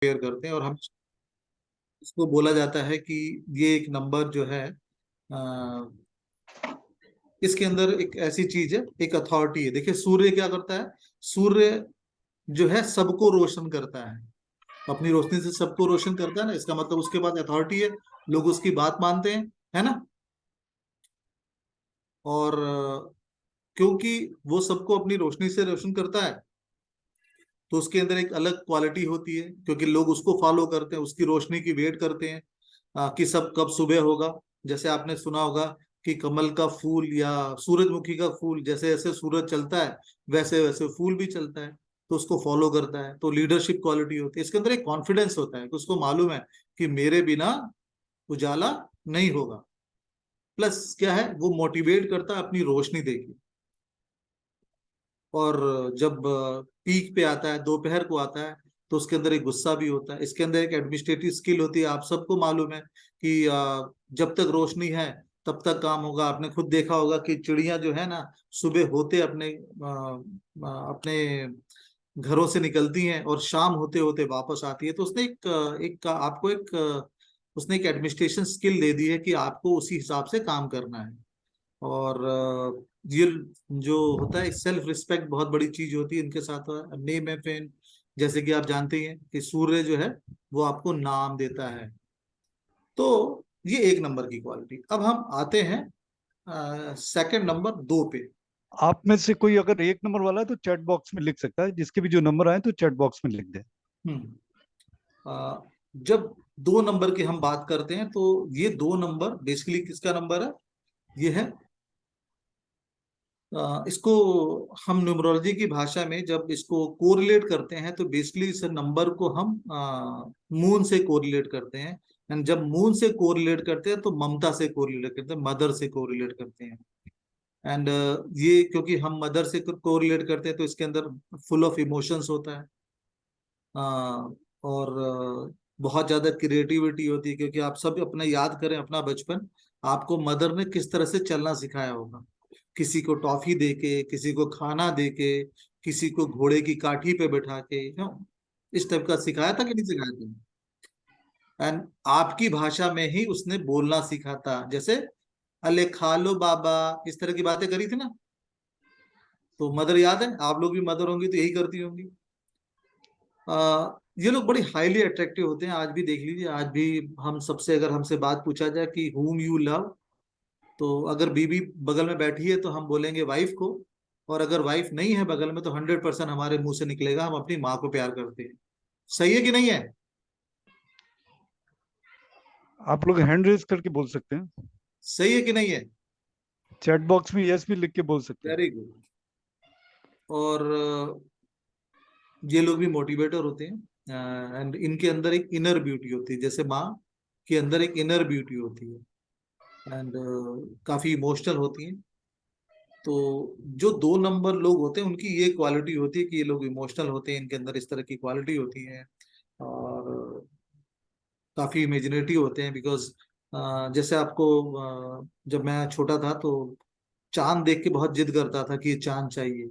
Pair करते हैं, और हम इसको बोला जाता है कि ये एक नंबर जो है, इसके अंदर एक ऐसी चीज है, एक अथॉरिटी है। देखिए सूर्य क्या करता है, सूर्य जो है सबको रोशन करता है, अपनी रोशनी से सबको रोशन करता है ना, इसका मतलब उसके पास अथॉरिटी है, लोग उसकी बात मानते हैं, है ना। और क्योंकि वो सबको अपनी रोशनी से रोशन करता है, तो उसके अंदर एक अलग क्वालिटी होती है, क्योंकि लोग उसको फॉलो करते हैं, उसकी रोशनी की वेट करते हैं, कि सब कब सुबह होगा। जैसे आपने सुना होगा कि कमल का फूल या सूरजमुखी का फूल, जैसे जैसे सूरज चलता है वैसे वैसे फूल भी चलता है, तो उसको फॉलो करता है। तो लीडरशिप क्वालिटी होती है, इसके अंदर एक कॉन्फिडेंस होता है कि उसको मालूम है कि मेरे बिना उजाला नहीं होगा। प्लस क्या है, वो मोटिवेट करता है अपनी रोशनी देके। और जब पीक पे आता है, दोपहर को आता है, तो उसके अंदर एक गुस्सा भी होता है। इसके अंदर एक एडमिनिस्ट्रेटिव स्किल होती है, आप सबको मालूम है कि जब तक रोशनी है तब तक काम होगा। आपने खुद देखा होगा कि चिड़िया जो है ना, सुबह होते अपने घरों से निकलती हैं और शाम होते होते वापस आती है। तो उसने आपको उसने एक एडमिनिस्ट्रेशन स्किल दे दी है कि आपको उसी हिसाब से काम करना है। और ये जो होता है, सेल्फ रिस्पेक्ट बहुत बड़ी चीज होती है इनके साथ। नेम है फेम, जैसे कि आप जानते ही हैं कि सूर्य जो है वो आपको नाम देता है। तो ये एक नंबर की क्वालिटी। अब हम आते हैं सेकंड नंबर 2 पे। आप में से कोई अगर 1 नंबर वाला है तो चैट बॉक्स में लिख सकता है, जिसके भी जो नंबर आए तो चैट बॉक्स में लिख दे। हम्म जब 2 नंबर की हम बात करते हैं, तो ये 2 नंबर बेसिकली किसका नंबर है, ये है इसको हम न्यूमरोलॉजी की भाषा में जब इसको कोरिलेट करते हैं, तो बेसिकली इस नंबर को हम मून से कोरिलेट करते हैं। एंड जब मून से कोरिलेट करते हैं तो ममता से कोरिलेट करते हैं, मदर से कोरिलेट करते हैं। एंड ये क्योंकि हम मदर से कोरिलेट करते हैं, तो इसके अंदर फुल ऑफ इमोशंस होता है। और बहुत ज्यादा क्रिएटिविटी होती है, क्योंकि आप सब अपना याद करें अपना बचपन, आपको मदर ने किस तरह से चलना सिखाया होगा। किसी को टॉफी देके, किसी को खाना देके, किसी को घोड़े की काठी पे बैठा के, इस टाइप का सिखाया था कि नहीं सिखाया था। एंड आपकी भाषा में ही उसने बोलना सीखा था, जैसे अले खा लो बाबा, इस तरह की बातें करी थी ना। तो मदर याद है, आप लोग भी मदर होंगी तो यही करती होंगी। ये लोग बड़ी हाईली अट्रैक्टिव होते हैं। आज भी देख लीजिए, आज भी हम सबसे अगर हमसे बात पूछा जाए कि whom यू लव, तो अगर बीबी बगल में बैठी है तो हम बोलेंगे वाइफ को, और अगर वाइफ नहीं है बगल में तो 100% हमारे मुंह से निकलेगा हम अपनी माँ को प्यार करते हैं। सही है कि नहीं है? आप लोग हैंड रेज करके बोल सकते हैं। सही है कि नहीं है? चैट बॉक्स में यस भी लिख के बोल सकते हैं। Very good. और ये लोग भी मोटिवेटर होते हैं, एंड इनके अंदर एक इनर ब्यूटी होती है, जैसे माँ के अंदर एक इनर ब्यूटी होती है। एंड काफी इमोशनल होती हैं। तो जो 2 नंबर लोग होते हैं उनकी ये क्वालिटी होती है कि ये लोग इमोशनल होते हैं, इनके अंदर इस तरह की क्वालिटी होती है। और काफी इमेजिनेटिव होते हैं, बिकॉज जैसे आपको जब मैं छोटा था तो चांद देख के बहुत जिद करता था कि ये चांद चाहिए।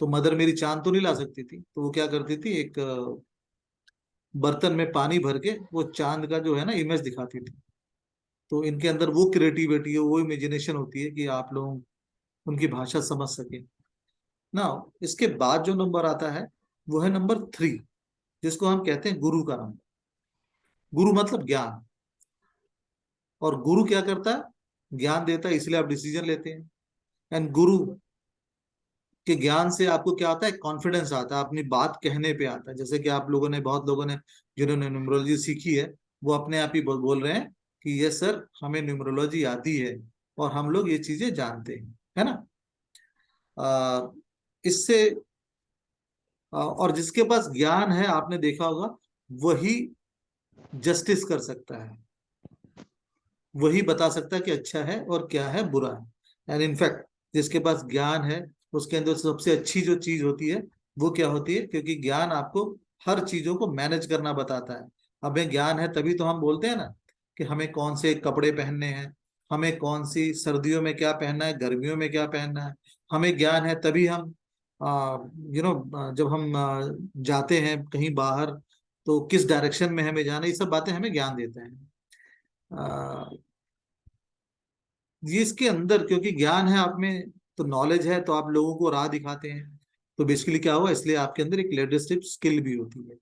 तो मदर मेरी चांद तो नहीं ला सकती थी, तो वो क्या करती थी, एक बर्तन में पानी भर के वो चांद का जो है ना इमेज दिखाती थी। तो इनके अंदर वो क्रिएटिविटी है, वो इमेजिनेशन होती है कि आप लोग उनकी भाषा समझ सके ना। इसके बाद जो नंबर आता है वो है नंबर 3, जिसको हम कहते हैं गुरु का नंबर। गुरु मतलब ज्ञान। और गुरु क्या करता है, ज्ञान देता है, इसलिए आप डिसीजन लेते हैं। एंड गुरु के ज्ञान से आपको क्या आता है, कॉन्फिडेंस आता है, अपनी बात कहने पे आता है। जैसे कि आप लोगों ने, बहुत लोगों ने जिन्होंने न्यूमरोलॉजी सीखी है, वो अपने आप ही बोल रहे हैं कि ये सर हमें न्यूमरोलॉजी आती है और हम लोग ये चीजें जानते हैं, है ना। इससे और जिसके पास ज्ञान है, आपने देखा होगा, वही जस्टिस कर सकता है, वही बता सकता है कि अच्छा है और क्या है बुरा है। एंड इनफैक्ट जिसके पास ज्ञान है, उसके अंदर सबसे अच्छी जो चीज होती है वो क्या होती है, क्योंकि ज्ञान आपको हर चीजों को मैनेज करना बताता है। हमें ज्ञान है तभी तो हम बोलते हैं ना कि हमें कौन से कपड़े पहनने हैं, हमें कौन सी सर्दियों में क्या पहनना है, गर्मियों में क्या पहनना है। हमें ज्ञान है तभी हम जब हम जाते हैं कहीं बाहर, तो किस डायरेक्शन में हमें जाना, ये सब बातें हमें ज्ञान देता है। ये इसके अंदर क्योंकि ज्ञान है आप में, तो नॉलेज है, तो आप लोगों को राह दिखाते हैं। तो बेसिकली क्या हुआ, इसलिए आपके अंदर एक लीडरशिप स्किल भी होती है,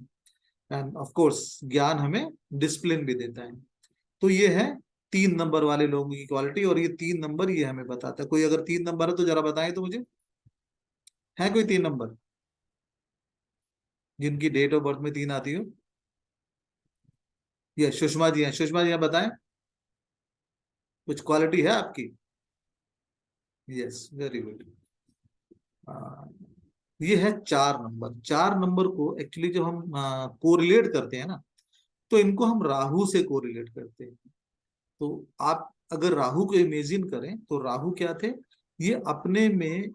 एंड ऑफ कोर्स ज्ञान हमें डिसिप्लिन भी देता है। तो ये है 3 नंबर वाले लोगों की क्वालिटी, और ये 3 नंबर ये हमें बताता है। कोई अगर 3 नंबर है तो जरा बताएं तो मुझे, है कोई 3 नंबर जिनकी डेट ऑफ बर्थ में 3 आती हो? ये सुषमा जी हैं, सुषमा जी हैं, बताएं कुछ क्वालिटी है आपकी? Yes, very good. ये है 4 नंबर। 4 नंबर को एक्चुअली जब हम कोरिलेट करते हैं ना, तो इनको हम राहु से कोरिलेट करते हैं। तो आप अगर राहु को इमेजिन करें तो राहु क्या थे, ये अपने में,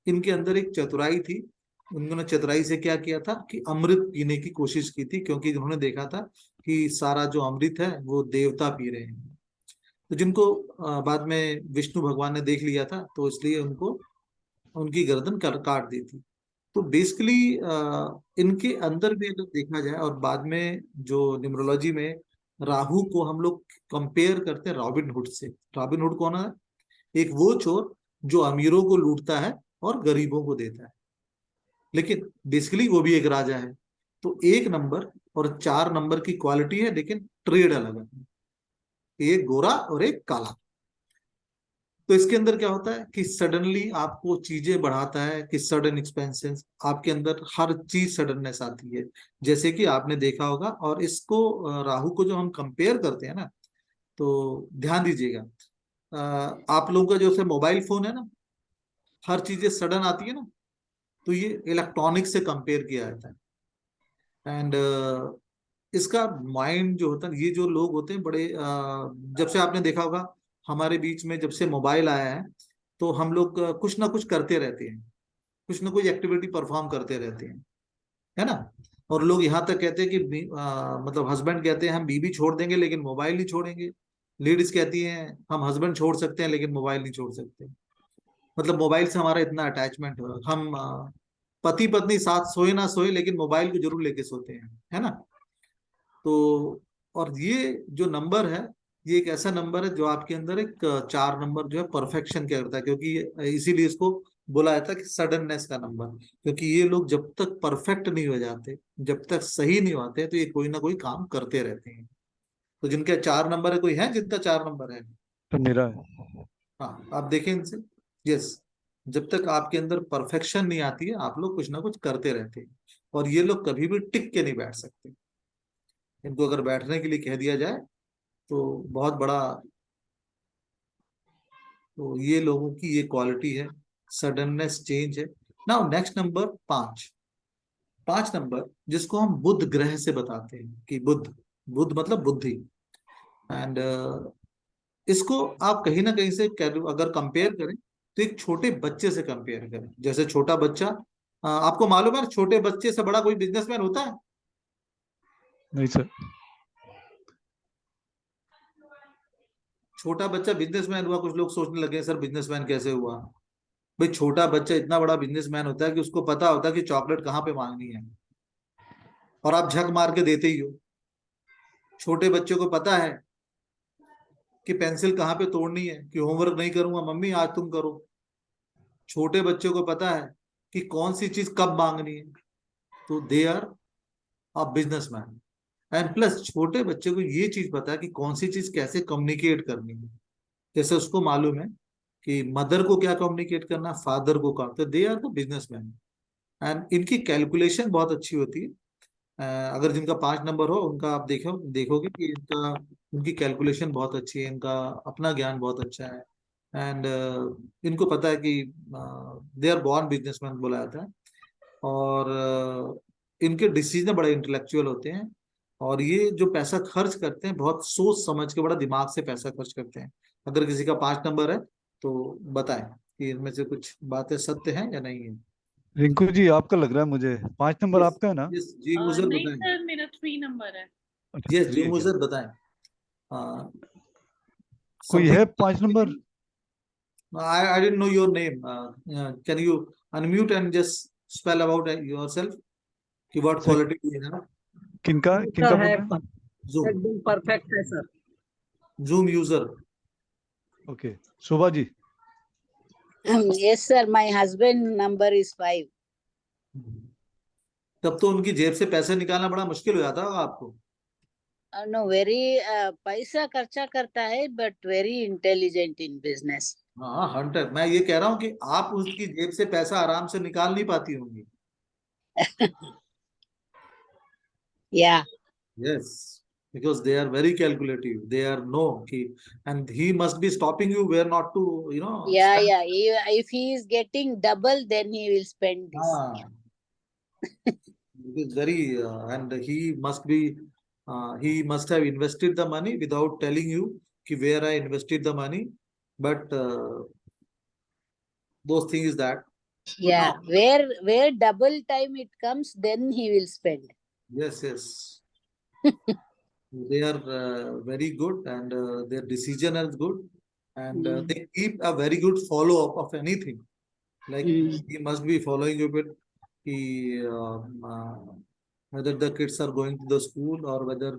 इनके अंदर एक चतुराई थी। उन्होंने चतुराई से क्या किया था कि अमृत पीने की कोशिश की थी, क्योंकि उन्होंने देखा था कि सारा जो अमृत है वो देवता पी रहे हैं। तो जिनको बाद में विष्णु भगवान ने देख लिया था, तो इसलिए उनको उनकी गर्दन काट दी थी। तो बेसिकली इनके अंदर भी अगर देखा जाए, और बाद में जो न्यूमरोलॉजी में राहु को हम लोग कंपेयर करते हैं रॉबिन हुड से। रॉबिन हुड कौन है? एक वो चोर जो अमीरों को लूटता है और गरीबों को देता है, लेकिन बेसिकली वो भी एक राजा है। तो 1 नंबर और 4 नंबर की क्वालिटी है, लेकिन ट्रेड अलग है, एक गोरा और एक काला। तो इसके अंदर क्या होता है कि सडनली आपको चीजें बढ़ाता है, कि सडन एक्सपेंसेस आपके अंदर, हर चीज सडननेस आती है, जैसे कि आपने देखा होगा। और इसको राहु को जो हम कंपेयर करते हैं ना, तो ध्यान दीजिएगा, आप लोगों का जो से मोबाइल फोन है ना, हर चीजें सडन आती है ना, तो ये इलेक्ट्रॉनिक से कंपेयर किया जाता है। एंड इसका माइंड जो होता है, ये जो लोग होते हैं बड़े, जब से आपने देखा होगा हमारे बीच में जब से मोबाइल आया है, तो हम लोग कुछ ना कुछ करते रहते हैं, कुछ ना कुछ एक्टिविटी परफॉर्म करते रहते हैं, है ना। और लोग यहाँ तक कहते हैं कि मतलब हस्बैंड कहते हैं हम बीवी छोड़ देंगे लेकिन मोबाइल नहीं छोड़ेंगे। लेडीज कहती हैं हम हस्बैंड छोड़ सकते हैं लेकिन मोबाइल नहीं छोड़ सकते। मतलब मोबाइल से हमारा इतना अटैचमेंट हो, हम पति पत्नी साथ सोए ना सोए लेकिन मोबाइल को जरूर लेके सोते हैं, है ना। तो और ये जो नंबर है, ये एक ऐसा नंबर है जो आपके अंदर एक 4 नंबर जो है परफेक्शन क्या करता है, क्योंकि इसीलिए इसको बोला जाता है कि सडननेस का नंबर। क्योंकि ये लोग जब तक परफेक्ट नहीं हो जाते, जब तक सही नहीं होते, तो ये कोई ना कोई काम करते रहते हैं। तो जिनके 4 नंबर है, कोई है जिनका 4 नंबर है? तो मेरा है। हाँ, आप देखें इनसे। यस, जब तक आपके अंदर परफेक्शन नहीं आती है, आप लोग कुछ ना कुछ करते रहते हैं। और ये लोग कभी भी टिक के नहीं बैठ सकते। इनको अगर बैठने के लिए कह दिया जाए तो बहुत बड़ा, तो ये लोगों की ये क्वालिटी है, सडननेस, चेंज है। Now next number 5। 5 नंबर जिसको हम बुध ग्रह से बताते हैं, कि बुध, बुध मतलब बुद्धि। एंड इसको आप कहीं ना कहीं से अगर कंपेयर करें, तो एक छोटे बच्चे से कंपेयर करें। जैसे छोटा बच्चा, आपको मालूम है छोटे बच्चे से बड़ा कोई बिजनेसमैन होता है? नहीं सर। छोटा बच्चा बिजनेसमैन हुआ, कुछ लोग सोचने लगे सर बिजनेसमैन कैसे हुआ। भाई छोटा बच्चा इतना बड़ा बिजनेसमैन होता है कि उसको पता होता है कि चॉकलेट कहाँ पे मांगनी है, और आप झक मार के देते ही हो। छोटे बच्चों को पता है कि पेंसिल कहाँ पे तोड़नी है, कि होमवर्क नहीं करूंगा मम्मी आज तुम करो। छोटे बच्चों को पता है कि कौन सी चीज कब मांगनी है। तो they are a businessman. And plus छोटे बच्चे को ये चीज पता है कि कौन सी चीज कैसे कम्युनिकेट करनी है। जैसे उसको मालूम है कि मदर को क्या कम्युनिकेट करना, फादर को कहा, तो they are the businessman. And इनकी कैलकुलेशन बहुत अच्छी होती है। अगर जिनका 5 नंबर हो उनका आप देखोगे कि इनका, उनकी कैलकुलेशन बहुत अच्छी है, इनका अपना ज्ञान बहुत अच्छा है। एंड इनको पता है कि दे आर बॉर्न बिजनेसमैन बोला जाता है। और इनके डिसीजन बड़े इंटेलेक्चुअल होते हैं। और ये जो पैसा खर्च करते हैं, बहुत सोच समझ के, बड़ा दिमाग से पैसा खर्च करते हैं। अगर किसी का 5 नंबर है तो बताएं कि इनमें से कुछ बातें सत्य हैं या नहीं है। रिंकू जी आपका लग रहा है मुझे 5 नंबर यस, आपका है ना? यस जी मुझे नहीं बताएं। सर, मेरा 3 नंबर है। अच्छा यस जी 3 है क्या? मुझे बताएं। कोई समथिंग, है 5 number? I didn't know your name. Can you unmute and just spell about yourself? कि what सर quality do you have? किनका सर किनका है, बोल रहे जूम एकदम परफेक्ट है सर। Zoom user. हैं? Okay, Shobha ji. Yes, sir. My husband number is 5. तब तो उनकी जेब से पैसे निकालना बड़ा मुश्किल हो जाता होगा आपको। No, very पैसा खर्चा करता है, but very intelligent in business. हाँ हंटर, मैं ये कह रहा हूँ कि आप उसकी जेब से पैसा आराम से निकाल नहीं पाती होंगी। Yeah. Yes, because they are very calculative. They are know कि, and he must be stopping you where not to, Yeah, spend. yeah. If he is getting double, then he will spend this. हाँ, it is very, and he must have invested the money without telling you कि where I invested the money. But those things is that. Yeah. Now, Where double time it comes, then he will spend. yes, yes. They are very good, and their decision is good, and they keep a very good follow up of anything. Like he must be following up with whether the kids are going to the school, or whether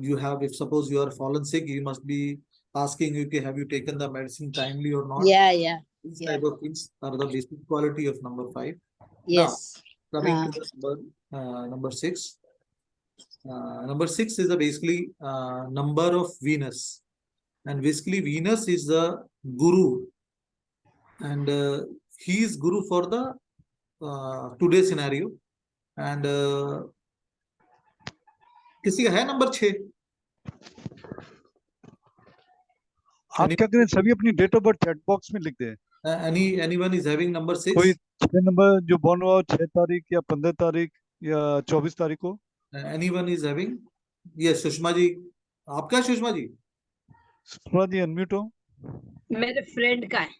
you have, if suppose you are fallen sick, he must be asking you, okay, have you taken the medicine timely or not? Yeah, yeah. These Yeah. type of things are the basic quality of number 5. Yes. Now, coming to the number 6. Number 6 is basically number of Venus, and basically Venus is the guru, and he is guru for the today scenario. And किसी का है number 6? आप क्या करें, सभी अपनी date of birth chat box में लिख दें। anyone is having number 6? कोई 6 नंबर जो बॉर्न हुआ हो 6 तारीख या 15 तारीख या 24 तारीख को। anyone is having? Yes, Sushma ji. आपका सुषमा जी? सुषमा जी अनम्यूट हो। मेरे फ्रेंड का है।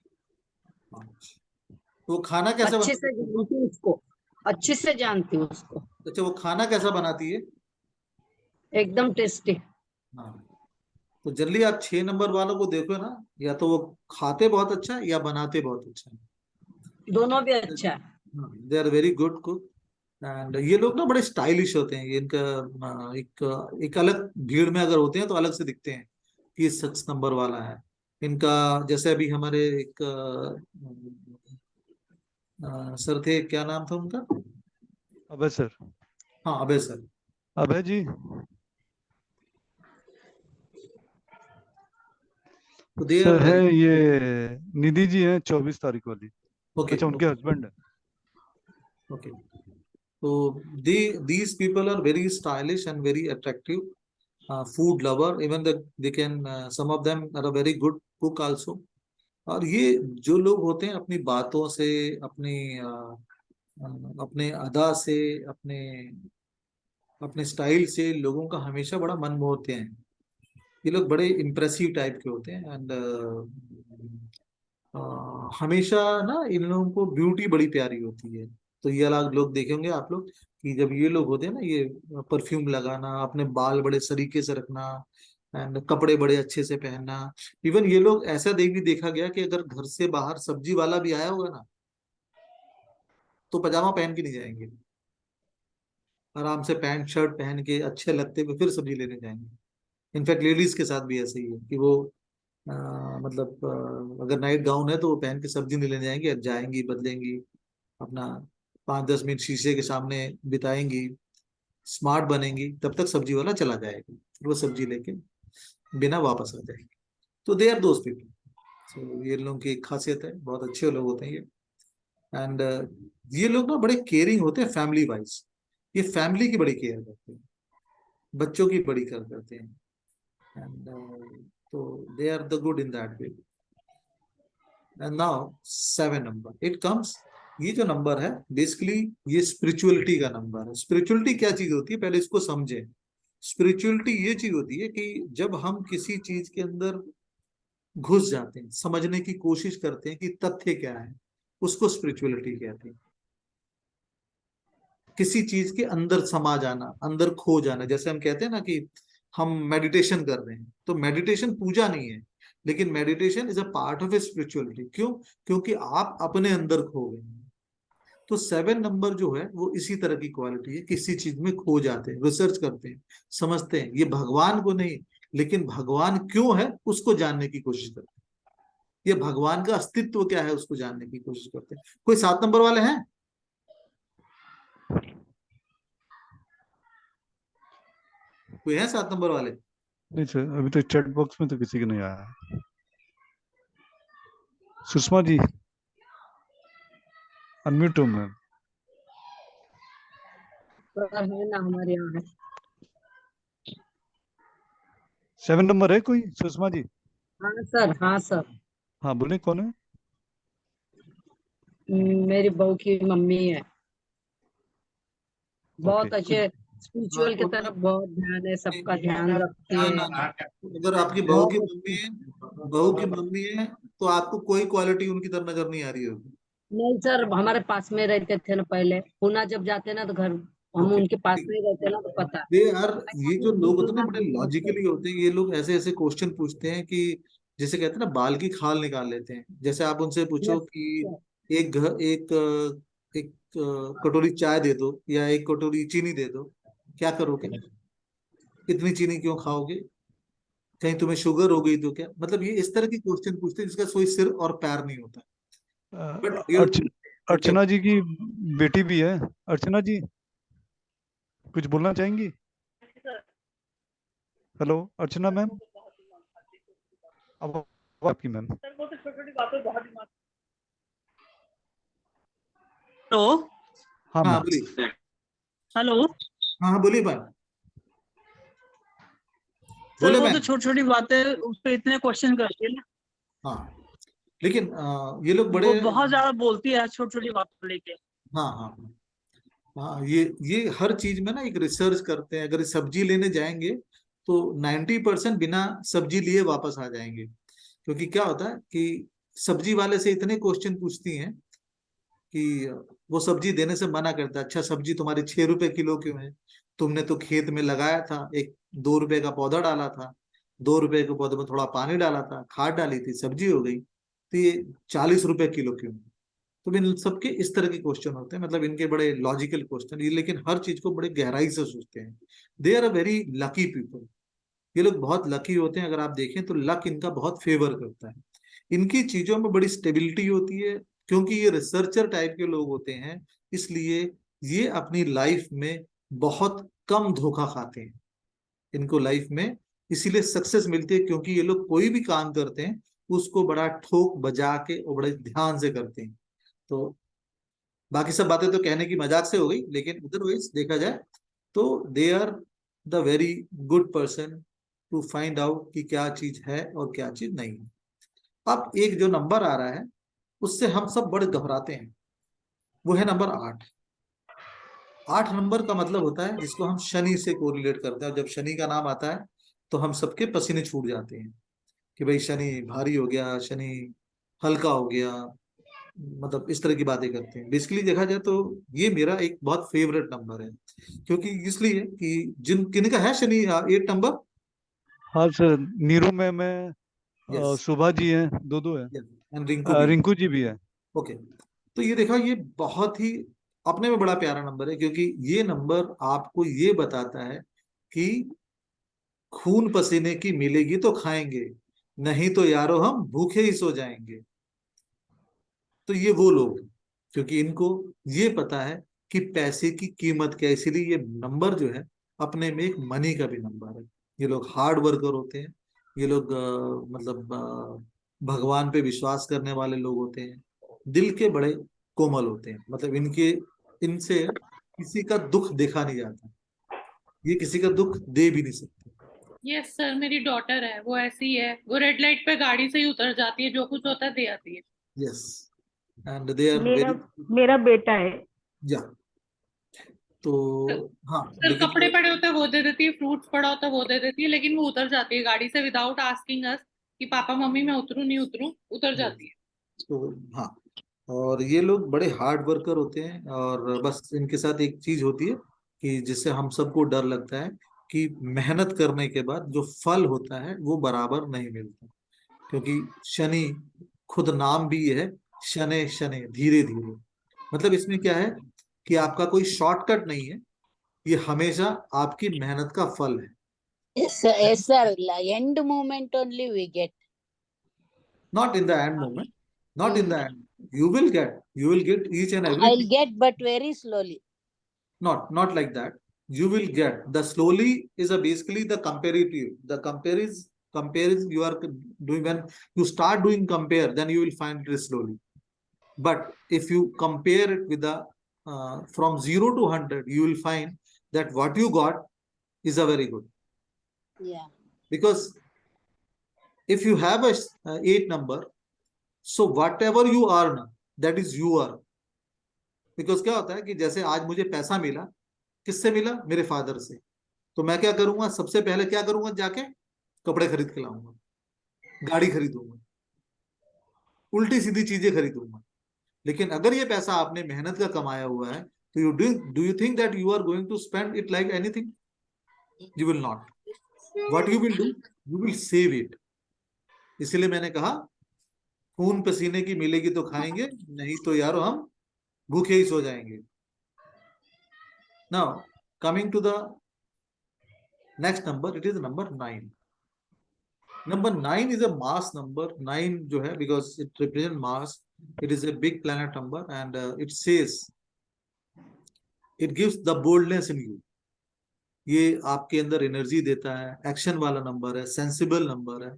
तो खाना कैसा अच्छे से जानती हूँ उसको, अच्छे से जानती हूँ उसको। अच्छा, वो खाना कैसा बनाती है? एकदम टेस्टी। हाँ, तो जनरली आप 6 नंबर वालों को देखो ना, या तो वो खाते बहुत अच्छा है या बनाते बहुत अच्छा है। दोनों भी अच्छा है। They are very good cook, and ये लोग ना बड़े स्टाइलिश होते हैं। ये इनका एक अलग भीड़ में अगर होते हैं तो अलग से दिखते हैं कि 6 नंबर वाला है इनका। जैसे अभी हमारे एक सर थे, क्या नाम था उनका? अभय सर। हाँ, अभय सर। अभय जी। तो दे सर आर है ये निधि जी हैं 24 तारीख वाली। ओके अच्छा, उनके हस्बैंड है। Okay. So these people are very stylish and very attractive, food lover. Even they can, some of them are a very good cook also. और ये जो लोग होते हैं अपनी बातों से, अपने अदा से, अपने अपने स्टाइल से लोगों का हमेशा बड़ा मन मोहते हैं। ये लोग बड़े इम्प्रेसिव टाइप के होते हैं, एंड हमेशा ना इन लोगों को ब्यूटी बड़ी प्यारी होती है। तो ये अलग लोग देखेंगे आप लोग कि जब ये लोग होते हैं ना, ये परफ्यूम लगाना, अपने बाल बड़े सरीके से रखना, एंड कपड़े बड़े अच्छे से पहनना। इवन ये लोग ऐसा भी देखा गया कि अगर घर से बाहर सब्जी वाला भी आया होगा ना, तो पजामा पहन के नहीं जाएंगे, आराम से पैंट शर्ट पहन के अच्छे लगते हुए फिर सब्जी लेने जाएंगे। इनफैक्ट लेडीज के साथ भी ऐसे ही है कि वो मतलब अगर नाइट गाउन है तो वो पहन के सब्जी नहीं लेने जाएंगे, जाएंगी, बदलेंगी, अपना 5-10 मिनट शीशे के सामने बिताएंगी, स्मार्ट बनेंगी, तब तक सब्जी वाला चला जाएगा, फिर वो सब्जी लेके बिना वापस आ जाएंगे। तो दे आर दोज पीपल। सो ये लोगों की एक खासियत है, बहुत अच्छे लोग होते हैं ये। एंड ये लोग ना बड़े केयरिंग होते हैं फैमिली वाइज। ये फैमिली की बड़ी केयर करते हैं, बच्चों की बड़ी केयर करते हैं, एंड तो they are the good in that way. And now 7 number it comes. ये जो नंबर है बेसिकली ये स्पिरिचुअलिटी का नंबर है। स्पिरिचुअलिटी क्या चीज होती है, पहले इसको समझे। स्पिरिचुअलिटी ये चीज होती है कि जब हम किसी चीज के अंदर घुस जाते हैं, समझने की कोशिश करते हैं कि तथ्य क्या है, उसको स्पिरिचुअलिटी कहते हैं। किसी चीज के अंदर समा जाना, अंदर खो जाना। जैसे हम कहते हैं ना कि हम मेडिटेशन कर रहे हैं, तो मेडिटेशन पूजा नहीं है, लेकिन meditation is a part of A spirituality. क्यों? क्योंकि आप अपने अंदर खो गए हैं। तो 7 नंबर जो है वो इसी तरह की क्वालिटी है, किसी चीज में खो जाते हैं, रिसर्च करते हैं, समझते हैं, ये भगवान को नहीं लेकिन भगवान क्यों है उसको जानने की कोशिश करते हैं, ये भगवान का अस्तित्व क्या है उसको जानने की कोशिश करते हैं। कोई 7 नंबर वाले हैं? कोई है 7 नंबर वाले? नहीं सर, अभी तक चैट बॉक्स में तो किसी का नहीं आया है। सुषमा जी अनम्यूट हो मैम। सर है ना, हमारे यहाँ है। 7 नंबर है कोई सुषमा जी? हाँ सर, हाँ सर। हाँ बोले कौन है? मेरी बहू की मम्मी है। बहुत ओके अच्छे, स्पिरिचुअल की तरफ बहुत ध्यान है, सबका ध्यान रखती ना है। ना ना, अगर आपकी बहू की बहुत मम्मी है, बहू की मम्मी है तो आपको कोई क्वालिटी उनकी तरह नजर नहीं आ रही होगी। नहीं सर, हमारे पास में रहते थे ना पहले, पुणे जब जाते ना तो घर, हम ओके, उनके पास में रहते ना तो पता है। दे आर, ये जो लोग होते हैं ना बिल्कुल बड़े ना समझते। लॉजिकली होते हैं, ये लोग ऐसे ऐसे क्वेश्चन पूछते हैं कि जैसे कहते हैं ना बाल की खाल निकाल लेते हैं। जैसे आप उनसे पूछो यस कि सर। एक कटोरी चाय दे दो या एक कटोरी चीनी दे दो, क्या करोगे? इतनी चीनी क्यों खाओगे? कहीं तुम्हें शुगर हो गई तो क्या? मतलब ये इस तरह की क्वेश्चन पूछते हैं जिसका कोई सिर और पैर नहीं होता। बट अर्च, अर्चना जी की बेटी भी है। अर्चना जी कुछ बोलना चाहेंगी? हेलो अर्चना मैम, अब आपकी मैम। हेलो। हाँ हाँ मैम। बोलिए। हेलो हाँ हाँ बोलिए मैम। सर, बोले वो तो मैम। छोटी छोटी बातें उस पर इतने क्वेश्चन करती है ना, हाँ लेकिन ये लोग बड़े, वो बहुत ज्यादा बोलती है छोटी छोटी बातों को लेके। हाँ हाँ हाँ हाँ, ये हर चीज में ना एक रिसर्च करते हैं। अगर सब्जी लेने जाएंगे तो 90% बिना सब्जी लिए वापस आ जाएंगे। क्योंकि क्या होता है कि सब्जी वाले से इतने क्वेश्चन पूछती हैं कि वो सब्जी देने से मना करता है। अच्छा सब्जी तुम्हारी 6 रुपए किलो क्यों है? तुमने तो खेत में लगाया था, एक 2 रुपए का पौधा डाला था, 2 रुपए के पौधे में थोड़ा पानी डाला था, खाद डाली थी, सब्जी हो गई, तो ये 40 रुपए किलो क्यों है? तो इन सबके इस तरह के क्वेश्चन होते हैं, मतलब इनके बड़े लॉजिकल क्वेश्चन ये, लेकिन हर चीज को बड़े गहराई से सोचते हैं। They are a very lucky people. ये लोग बहुत लकी होते हैं। अगर आप देखें तो लक इनका बहुत फेवर करता है। इनकी चीजों में बड़ी स्टेबिलिटी होती है। क्योंकि ये रिसर्चर टाइप के लोग होते हैं, इसलिए ये अपनी लाइफ में बहुत कम धोखा खाते हैं। इनको लाइफ में इसीलिए सक्सेस मिलती है, क्योंकि ये लोग कोई भी काम करते हैं उसको बड़ा ठोक बजा के और बड़े ध्यान से करते हैं। तो बाकी सब बातें तो कहने की मजाक से हो गई, लेकिन अदरवाइज देखा जाए तो they are the very good person to find out कि क्या चीज है और क्या चीज नहीं है। अब एक जो नंबर आ रहा है उससे हम सब बड़े घबराते हैं, वो है नंबर 8। 8 नंबर का मतलब होता है जिसको हम शनि से कोरिलेट करते हैं, और जब शनि का नाम आता है तो हम सबके पसीने छूट जाते हैं कि भाई शनि भारी हो गया, शनि हल्का हो गया, मतलब इस तरह की बातें करते हैं। बेसिकली देखा जाए तो ये मेरा एक बहुत फेवरेट नंबर है, क्योंकि इसलिए कि जिन किनका है शनि 8 नंबर। हाँ सर, नीरू में मैं यस, सुभा जी हैं, दो दो है। यस, एंड रिंकू भी। रिंकू जी भी है। ओके, तो ये देखा, ये बहुत ही अपने में बड़ा प्यारा नंबर है, क्योंकि ये नंबर आपको ये बताता है कि खून पसीने की मिलेगी तो खाएंगे, नहीं तो यारो हम भूखे ही सो जाएंगे। तो ये वो लोग, क्योंकि इनको ये पता है कि पैसे की कीमत क्या है, इसीलिए ये नंबर जो है अपने में एक मनी का भी नंबर है। ये लोग हार्ड वर्कर होते हैं। ये लोग मतलब भगवान पे विश्वास करने वाले लोग होते हैं। दिल के बड़े कोमल होते हैं, मतलब इनके इनसे किसी का दुख देखा नहीं जाता, ये किसी का दुख दे भी नहीं सकते। यस सर, मेरी डॉटर है, वो ऐसी है, वो रेड लाइट पे गाड़ी से ही उतर जाती है, जो कुछ होता है दे आती है। यस, एंड दे आर मेरा वेरी, मेरा बेटा है। या तो हाँ सर लेकिन कपड़े पड़े होते हैं वो दे देती है, फ्रूट्स पड़ा होता है वो दे देती है, लेकिन वो उतर जाती है गाड़ी से विदाउट आस्किंग अस कि पापा मम्मी मैं उतरूं नहीं उतरूं, उतर जाती है। तो हाँ, और ये लोग बड़े हार्ड वर्कर होते हैं। और बस इनके साथ एक चीज होती है कि जिससे हम सबको डर लगता है कि मेहनत करने के बाद जो फल होता है वो बराबर नहीं मिलता। क्योंकि शनि खुद नाम भी है, शनै शनै, धीरे धीरे। मतलब इसमें क्या है कि आपका कोई शॉर्टकट नहीं है, ये हमेशा आपकी मेहनत का फल है। Yes, sir. Yes, sir. End moment only we get. Not in the end moment, not in the end. You will get each and I'll everything. get, but very slowly. Not like that. You will get. The slowly is a basically the comparative. The compare is you are doing. When you start doing compare, then you will find it slowly. But if you compare it with the from 0 to 100, you will find that what you got is a very good. Yeah. Because if you have a 8 number, so whatever you earn, that is you earn. Because क्या होता है कि जैसे आज मुझे पैसा मिला, किससे मिला? मेरे फादर से। तो मैं क्या करूंगा? सबसे पहले क्या करूंगा? जाके कपड़े खरीद के लाऊंगा, गाड़ी खरीदूंगा, उल्टी सीधी चीजें खरीदूंगा। लेकिन अगर ये पैसा आपने मेहनत का कमाया हुआ है, तो do you think that you are going to spend it like anything? You will not. What you will do? You will save it. इसलिए मैंने कहा खून पसीने की मिलेगी तो खाएंगे, नहीं तो यारो हम भूखे ही सो जाएंगे। Now coming to the next number, it is number 9। Number 9 is a mass number. 9 जो है, because it represents mass, it is a big planet number, and it says it gives the boldness in you. ये आपके अंदर energy देता है, action वाला number है, sensible number है।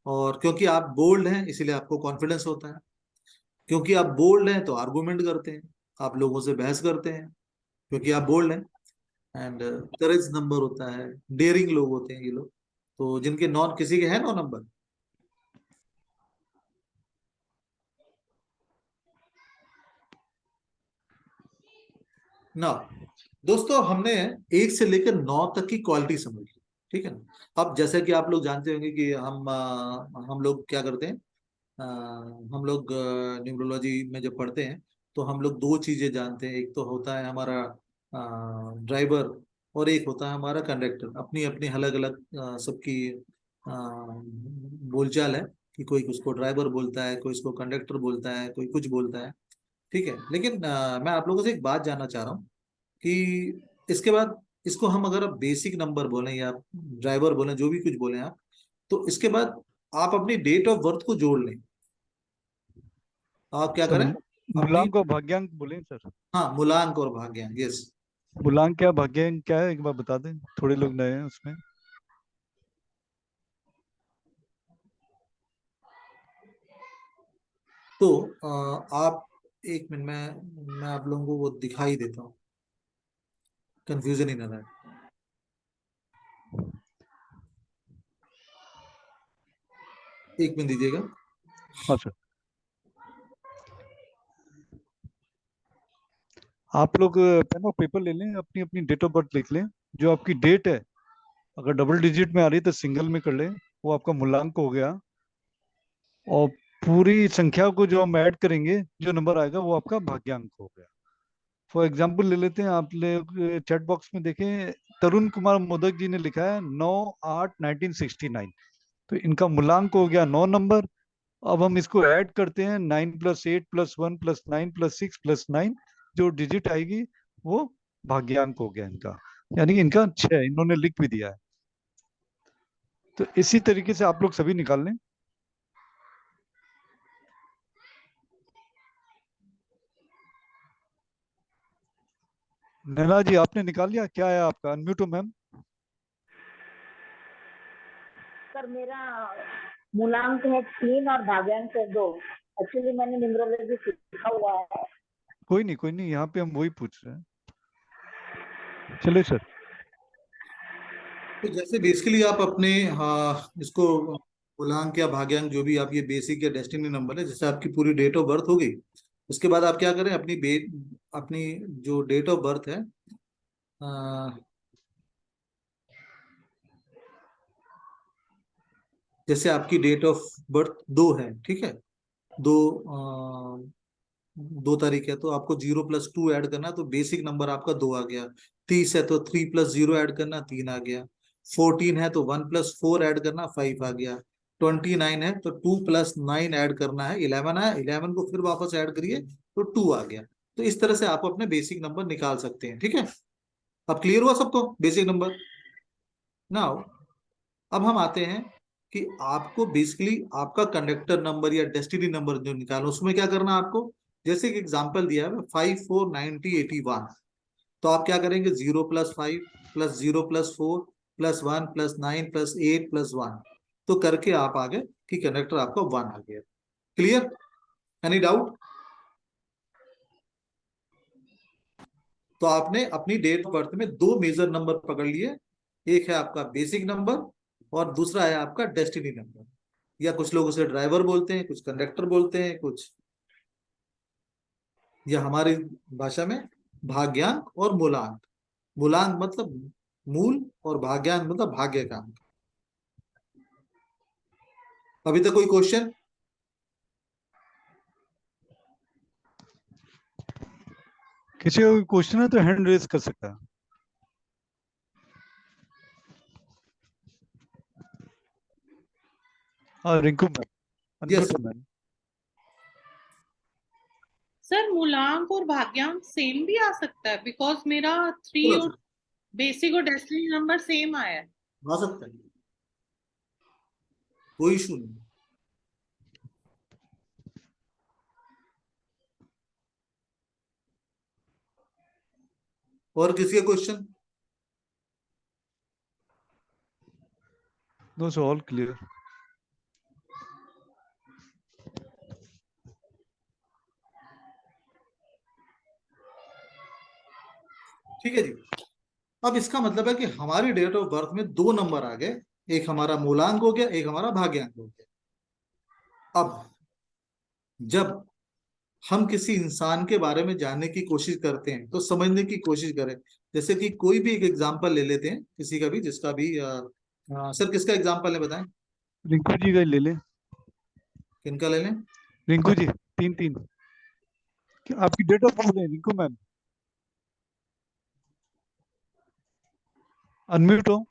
और क्योंकि आप बोल्ड हैं इसलिए आपको कॉन्फिडेंस होता है। क्योंकि आप बोल्ड हैं तो आर्गुमेंट करते हैं, आप लोगों से बहस करते हैं, क्योंकि आप बोल्ड हैं। एंड करेज नंबर होता है, डेयरिंग लोग होते हैं ये लोग। तो जिनके नॉन, किसी के है 9 नंबर? ना दोस्तों, हमने 1 से लेकर 9 तक की क्वालिटी समझ ली, ठीक है ना। अब जैसे कि आप लोग जानते होंगे कि हम लोग क्या करते हैं, हम लोग न्यूरोलॉजी में जब पढ़ते हैं तो हम लोग 2 चीजें जानते हैं। एक तो होता है हमारा ड्राइवर, और एक होता है हमारा कंडक्टर। अपनी अपनी अलग अलग सबकी बोलचाल है कि कोई उसको ड्राइवर बोलता है, कोई इसको कंडक्टर बोलता है, कोई कुछ बोलता है, ठीक है। लेकिन मैं आप लोगों से एक बात जानना चाह रहा हूँ कि इसके बाद इसको हम अगर आप बेसिक नंबर बोलें या ड्राइवर बोलें, जो भी कुछ बोलें आप, तो इसके बाद आप अपनी डेट ऑफ बर्थ को जोड़ लें। आप क्या सर, करें? अपनी, मूलांक और भाग्यांक बोले सर। हाँ, मूलांक और भाग्यांक, यस। मूलांक क्या, भाग्यांक क्या है, एक बार बता दें, थोड़े लोग नए हैं उसमें। तो आप एक मिनट में मैं आप लोगों को वो दिखाई देता हूँ, कंफ्यूजन ही ना रहे। एक मिनट दीजिएगा। हाँ सर, आप लोग पेन और पेपर ले लें, अपनी अपनी डेट ऑफ बर्थ लिख लें। जो आपकी डेट है, अगर डबल डिजिट में आ रही है तो सिंगल में कर लें, वो आपका मूलांक हो गया। और पूरी संख्या को जो हम ऐड करेंगे, जो नंबर आएगा वो आपका भाग्यांक हो गया। फॉर एग्जाम्पल ले लेते हैं, आप लोग चैट बॉक्स में देखें, तरुण कुमार मोदक जी ने लिखा है 9/8/1969। तो इनका मूलांक हो गया 9 नंबर। अब हम इसको ऐड करते हैं, 9 + 8 + 1 + 9 + 6 + 9, जो डिजिट आएगी वो भाग्यांक हो गया इनका। यानी कि इनका 6 इन्होंने लिख भी दिया है। तो इसी तरीके से आप लोग सभी निकाल लें। नैना जी, आपने निकाल लिया? क्या है आपका? अनम्यूट हो मैम। सर मेरा मूलांक है 3 और भाग्यांक है 2। एक्चुअली मैंने न्यूमरोलॉजी सीखा हुआ है। कोई नहीं, यहाँ पे हम वही पूछ रहे हैं। चलिए सर। तो जैसे बेसिकली आप अपने, हाँ, इसको मूलांक या भाग्यांक, जो भी आप, ये बेसिक या डेस्टिनी नंबर है, जैसे आपकी पूरी डेट ऑफ बर्थ हो गई, उसके बाद आप क्या करें, अपनी जो डेट ऑफ बर्थ है, जैसे आपकी डेट ऑफ बर्थ 2 है, ठीक है, 2 तारीख है, तो आपको 0 + 2 ऐड करना, तो बेसिक नंबर आपका 2 आ गया। 30 है तो 3 + 0 ऐड करना, 3 आ गया। 14 है तो 1 + 4 ऐड करना, 5 आ गया। 29 है तो 2 + 9 ऐड करना है, 11 है। 11 को फिर वापस ऐड करिए तो 2 आ गया। तो इस तरह से आप अपने बेसिक नंबर निकाल सकते हैं। ठीक है, अब क्लियर हुआ सबको बेसिक नंबर? नाउ अब हम आते हैं कि आपको बेसिकली आपका कंडक्टर नंबर या डेस्टिनी नंबर जो निकालो, उसमें क्या करना है आपको। जैसे कि एग्जांपल दिया है 5 4 90 81, तो आप क्या करेंगे, 0 + 5 + 0 + 4 + 1 + 9 + 8 + 1, तो करके आप आ गए कि कंडक्टर आपका 1 आ गया। क्लियर? Any doubt? तो आपने अपनी डेट ऑफ बर्थ में दो मेजर नंबर पकड़ लिए, एक है आपका बेसिक नंबर और दूसरा है आपका डेस्टिनी नंबर, या कुछ लोग उसे ड्राइवर बोलते हैं, कुछ कंडक्टर बोलते हैं, कुछ, या हमारी भाषा में भाग्यांक और मूलांक। मूलांक मतलब मूल और भाग्यांक मतलब भाग्य का अंक। अभी तक कोई क्वेश्चन? किसी को क्वेश्चन है तो हैंड रेज कर सकता है। हाँ Rinku ma'am, yes unmute ma'am. Sir मूलांक और भाग्यांक सेम भी आ सकता है, बिकॉज मेरा 3 और बेसिक और डेसिमल नंबर सेम आया है। आ सकता है, कोई इशू नहीं। और किसी का question? No so all clear. ठीक है जी। अब इसका मतलब है कि हमारी डेट ऑफ बर्थ में दो नंबर आ गए, एक हमारा मूलांक हो गया, एक हमारा भाग्यांक हो गया। अब जब हम किसी इंसान के बारे में जानने की कोशिश करते हैं तो समझने की कोशिश करें। जैसे कि कोई भी एक एग्जांपल ले लेते हैं, किसी का भी, जिसका भी सर किसका एग्जांपल है बताएं? रिंकू जी का ही ले लें। किनका ले लें? रिंकू जी 3 3। आपकी डेट ऑफ बर्थ है रिंकू मैम, अनम्यूट हो।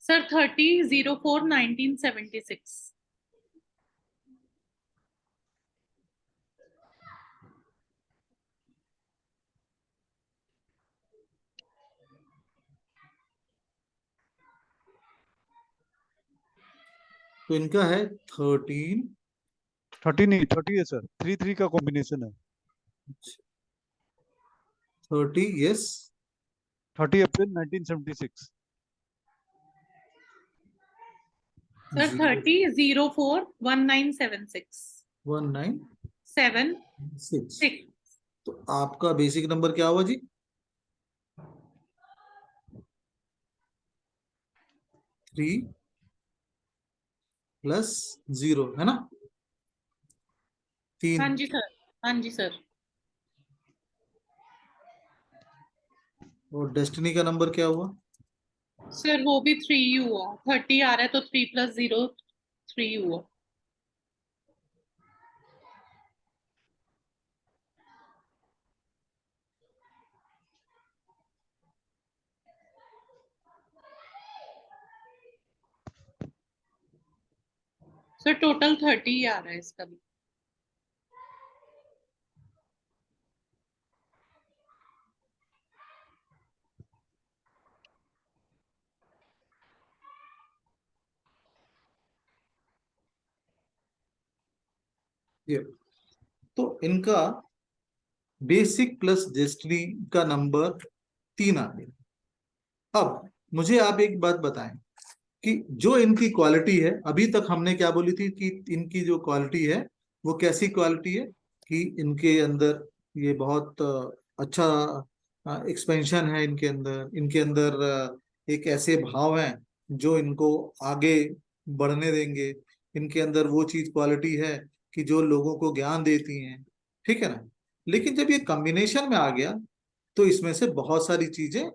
सर 30/04/1976। तो इनका है 13 30 नहीं 30 है सर, 3 3 का कॉम्बिनेशन है। 30 यस 30 अप्रैल 1976। सर 30/04/1976 1976। 6। तो आपका बेसिक नंबर क्या हुआ जी? 3 + 0 है ना, 3। हाँ जी सर, हाँ जी सर। और डेस्टिनी का नंबर क्या हुआ? सर वो भी 3 हुआ, 30 आ रहा है तो 3 + 0 3 हुआ। सर टोटल 30 ही आ रहा है इसका भी। ये तो इनका बेसिक प्लस डेस्टिनी का नंबर 3 आ गया। अब मुझे आप एक बात बताएं कि जो इनकी क्वालिटी है, अभी तक हमने क्या बोली थी कि इनकी जो क्वालिटी है वो कैसी क्वालिटी है, कि इनके अंदर ये बहुत अच्छा एक्सपेंशन है, इनके अंदर एक ऐसे भाव हैं जो इनको आगे बढ़ने देंगे। इनके अंदर वो चीज क्वालिटी है कि जो लोगों को ज्ञान देती हैं। ठीक है ना? लेकिन जब ये कॉम्बिनेशन में आ गया तो इसमें से बहुत सारी चीजें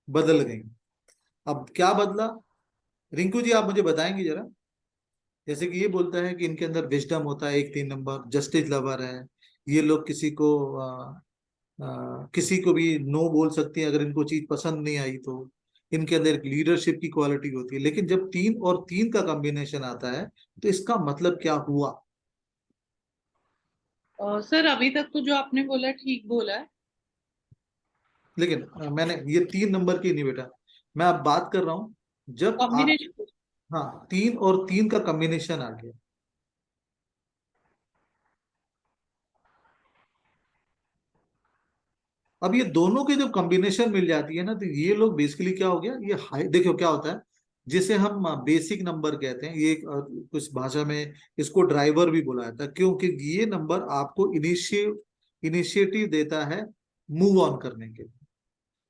बदल गई। अब क्या बदला, रिंकू जी आप मुझे बताएंगे जरा? जैसे कि ये बोलता है कि इनके अंदर विजडम होता है, एक 3 नंबर जस्टिस लवर है। ये लोग किसी को भी नो बोल सकती है अगर इनको चीज पसंद नहीं आई तो। इनके अंदर एक लीडरशिप की क्वालिटी होती है। लेकिन जब 3 और 3 का कॉम्बिनेशन आता है तो इसका मतलब क्या हुआ? सर अभी तक तो जो आपने बोला ठीक बोला है। लेकिन मैंने ये 3 नंबर की नहीं बेटा, मैं अब बात कर रहा हूं जब आप, कॉम्बिनेशन। हाँ 3 और 3 का कॉम्बिनेशन आ गया। अब ये दोनों की जब कॉम्बिनेशन मिल जाती है ना, तो ये लोग बेसिकली क्या हो गया, ये हाई, देखो क्या होता है, जिसे हम बेसिक नंबर कहते हैं, ये कुछ भाषा में इसको ड्राइवर भी बोला जाता है, क्योंकि ये नंबर आपको इनिशिएटिव देता है मूव ऑन करने के लिए।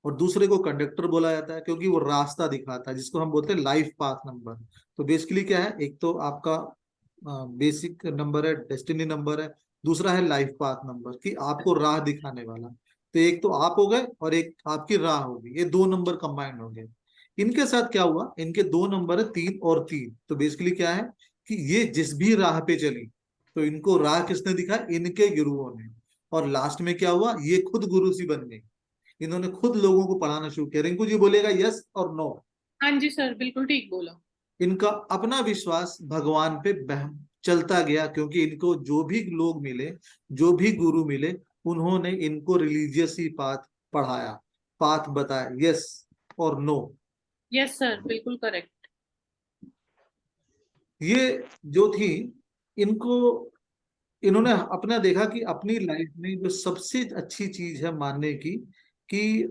और दूसरे को कंडक्टर बोला जाता है क्योंकि वो रास्ता दिखाता है, जिसको हम बोलते हैं लाइफ पाथ नंबर। तो बेसिकली क्या है, एक तो आपका बेसिक नंबर है, डेस्टिनी नंबर है, दूसरा है लाइफ पाथ नंबर कि आपको राह दिखाने वाला। तो एक तो आप हो गए और एक आपकी राह होगी, ये 2 नंबर कंबाइंड हो गए। इनके साथ क्या हुआ, इनके 2 नंबर है 3 और 3। तो बेसिकली क्या है कि ये जिस भी राह पे चली, तो इनको राह किसने दिखाया, इनके गुरुओं ने। और लास्ट में क्या हुआ, ये खुद गुरु सी बन गई, इन्होंने खुद लोगों को पढ़ाना शुरू किया। रिंकू जी बोलेगा यस और नो। हाँ जी सर, बिल्कुल ठीक बोला। इनका अपना विश्वास भगवान पे चलता गया, क्योंकि इनको जो भी लोग मिले, जो भी गुरु मिले, उन्होंने इनको रिलीजियस ही पाथ पढ़ाया, पाथ बताया, यस और नो। यस सर, बिल्कुल करेक्ट। ये जो थी, इनको, इन्होंने अपना देखा कि अपनी लाइफ में जो सबसे अच्छी चीज है मानने की, कि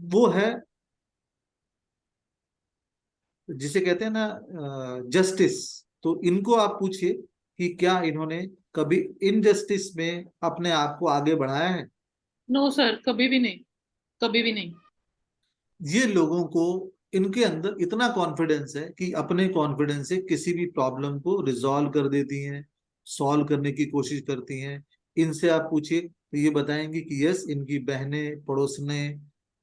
वो है जिसे कहते हैं ना जस्टिस। तो इनको आप पूछिए कि क्या इन्होंने कभी इनजस्टिस में अपने आप को आगे बढ़ाया है। नो सर, कभी भी नहीं, कभी भी नहीं। ये लोगों को, इनके अंदर इतना कॉन्फिडेंस है कि अपने कॉन्फिडेंस से किसी भी प्रॉब्लम को रिजॉल्व कर देती हैं, सॉल्व करने की कोशिश करती हैं। इनसे आप पूछिए तो ये बताएंगे कि यस, इनकी बहनें, पड़ोसने,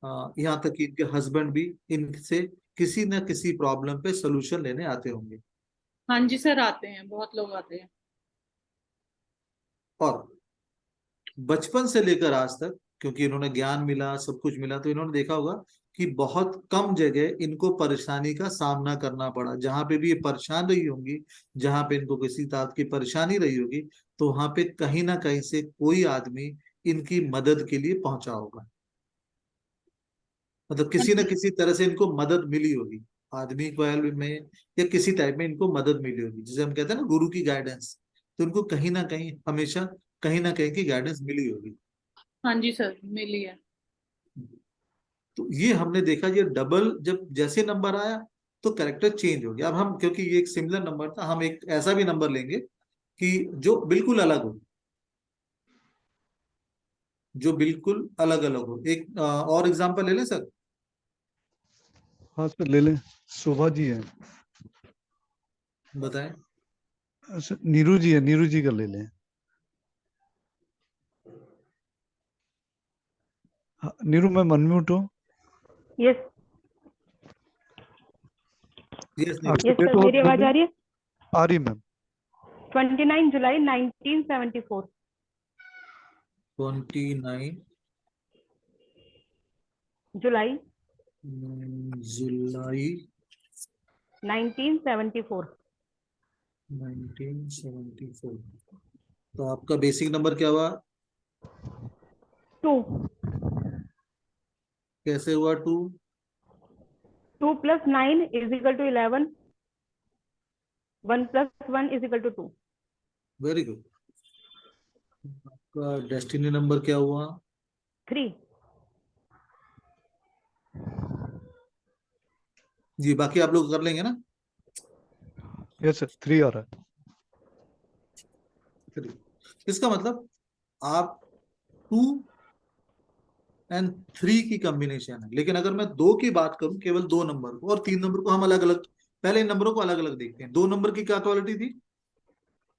यहाँ तक कि इनके हस्बैंड भी इनसे किसी न किसी प्रॉब्लम पे सोल्यूशन लेने आते होंगे। हाँ जी सर, आते हैं, बहुत लोग आते हैं। और बचपन से लेकर आज तक, क्योंकि इन्होंने ज्ञान मिला, सब कुछ मिला, तो इन्होंने देखा होगा कि बहुत कम जगह इनको परेशानी का सामना करना पड़ा। जहां पे भी ये परेशान रही होंगी, जहां पे इनको किसी बात की परेशानी रही होगी, तो वहां पे कहीं ना कहीं से कोई आदमी इनकी मदद के लिए पहुंचा होगा। मतलब हाँ किसी न जी। किसी तरह से इनको मदद मिली होगी, आदमी को में या किसी टाइप में इनको मदद मिली होगी, जिसे हम कहते हैं ना गुरु की गाइडेंस। तो इनको कहीं ना कहीं हमेशा कहीं ना कहीं की गाइडेंस मिली होगी। हाँ जी सर, मिली है। तो ये हमने देखा, ये डबल जब जैसे नंबर आया तो कैरेक्टर चेंज हो गया। अब हम, क्योंकि ये एक सिमिलर नंबर था, हम एक ऐसा भी नंबर लेंगे कि जो बिल्कुल अलग हो, जो बिल्कुल अलग अलग हो। एक और एग्जांपल ले लें सर। हाँ सर ले लें, शोभा जी है, बताएं। सर नीरू जी है, नीरू जी का ले लें। हाँ, नीरू मैम अनम्यूट हो। यस यस आपकी यस डेट सर, ऑफ मेरी बर्थ आवाज बोलिए। आ रही है? आ रही मैम। 29 जुलाई 1974। 29 जुलाई जुलाई 1974। 1974। तो आपका बेसिक नंबर क्या हुआ, 2 कैसे हुआ 2? 2 + 9 = 11। 1 + 1 = 2। Very good. आपका डेस्टिनी नंबर क्या हुआ? 3। जी, बाकी आप लोग कर लेंगे ना। यस सर 3 आ रहा है। 3। इसका मतलब आप 2 और 3 की कॉम्बिनेशन है। लेकिन अगर मैं 2 की बात करूं, केवल 2 नंबर को और 3 नंबर को हम अलग अलग, पहले इन नंबरों को अलग अलग देखते हैं। 2 नंबर की क्या क्वालिटी थी?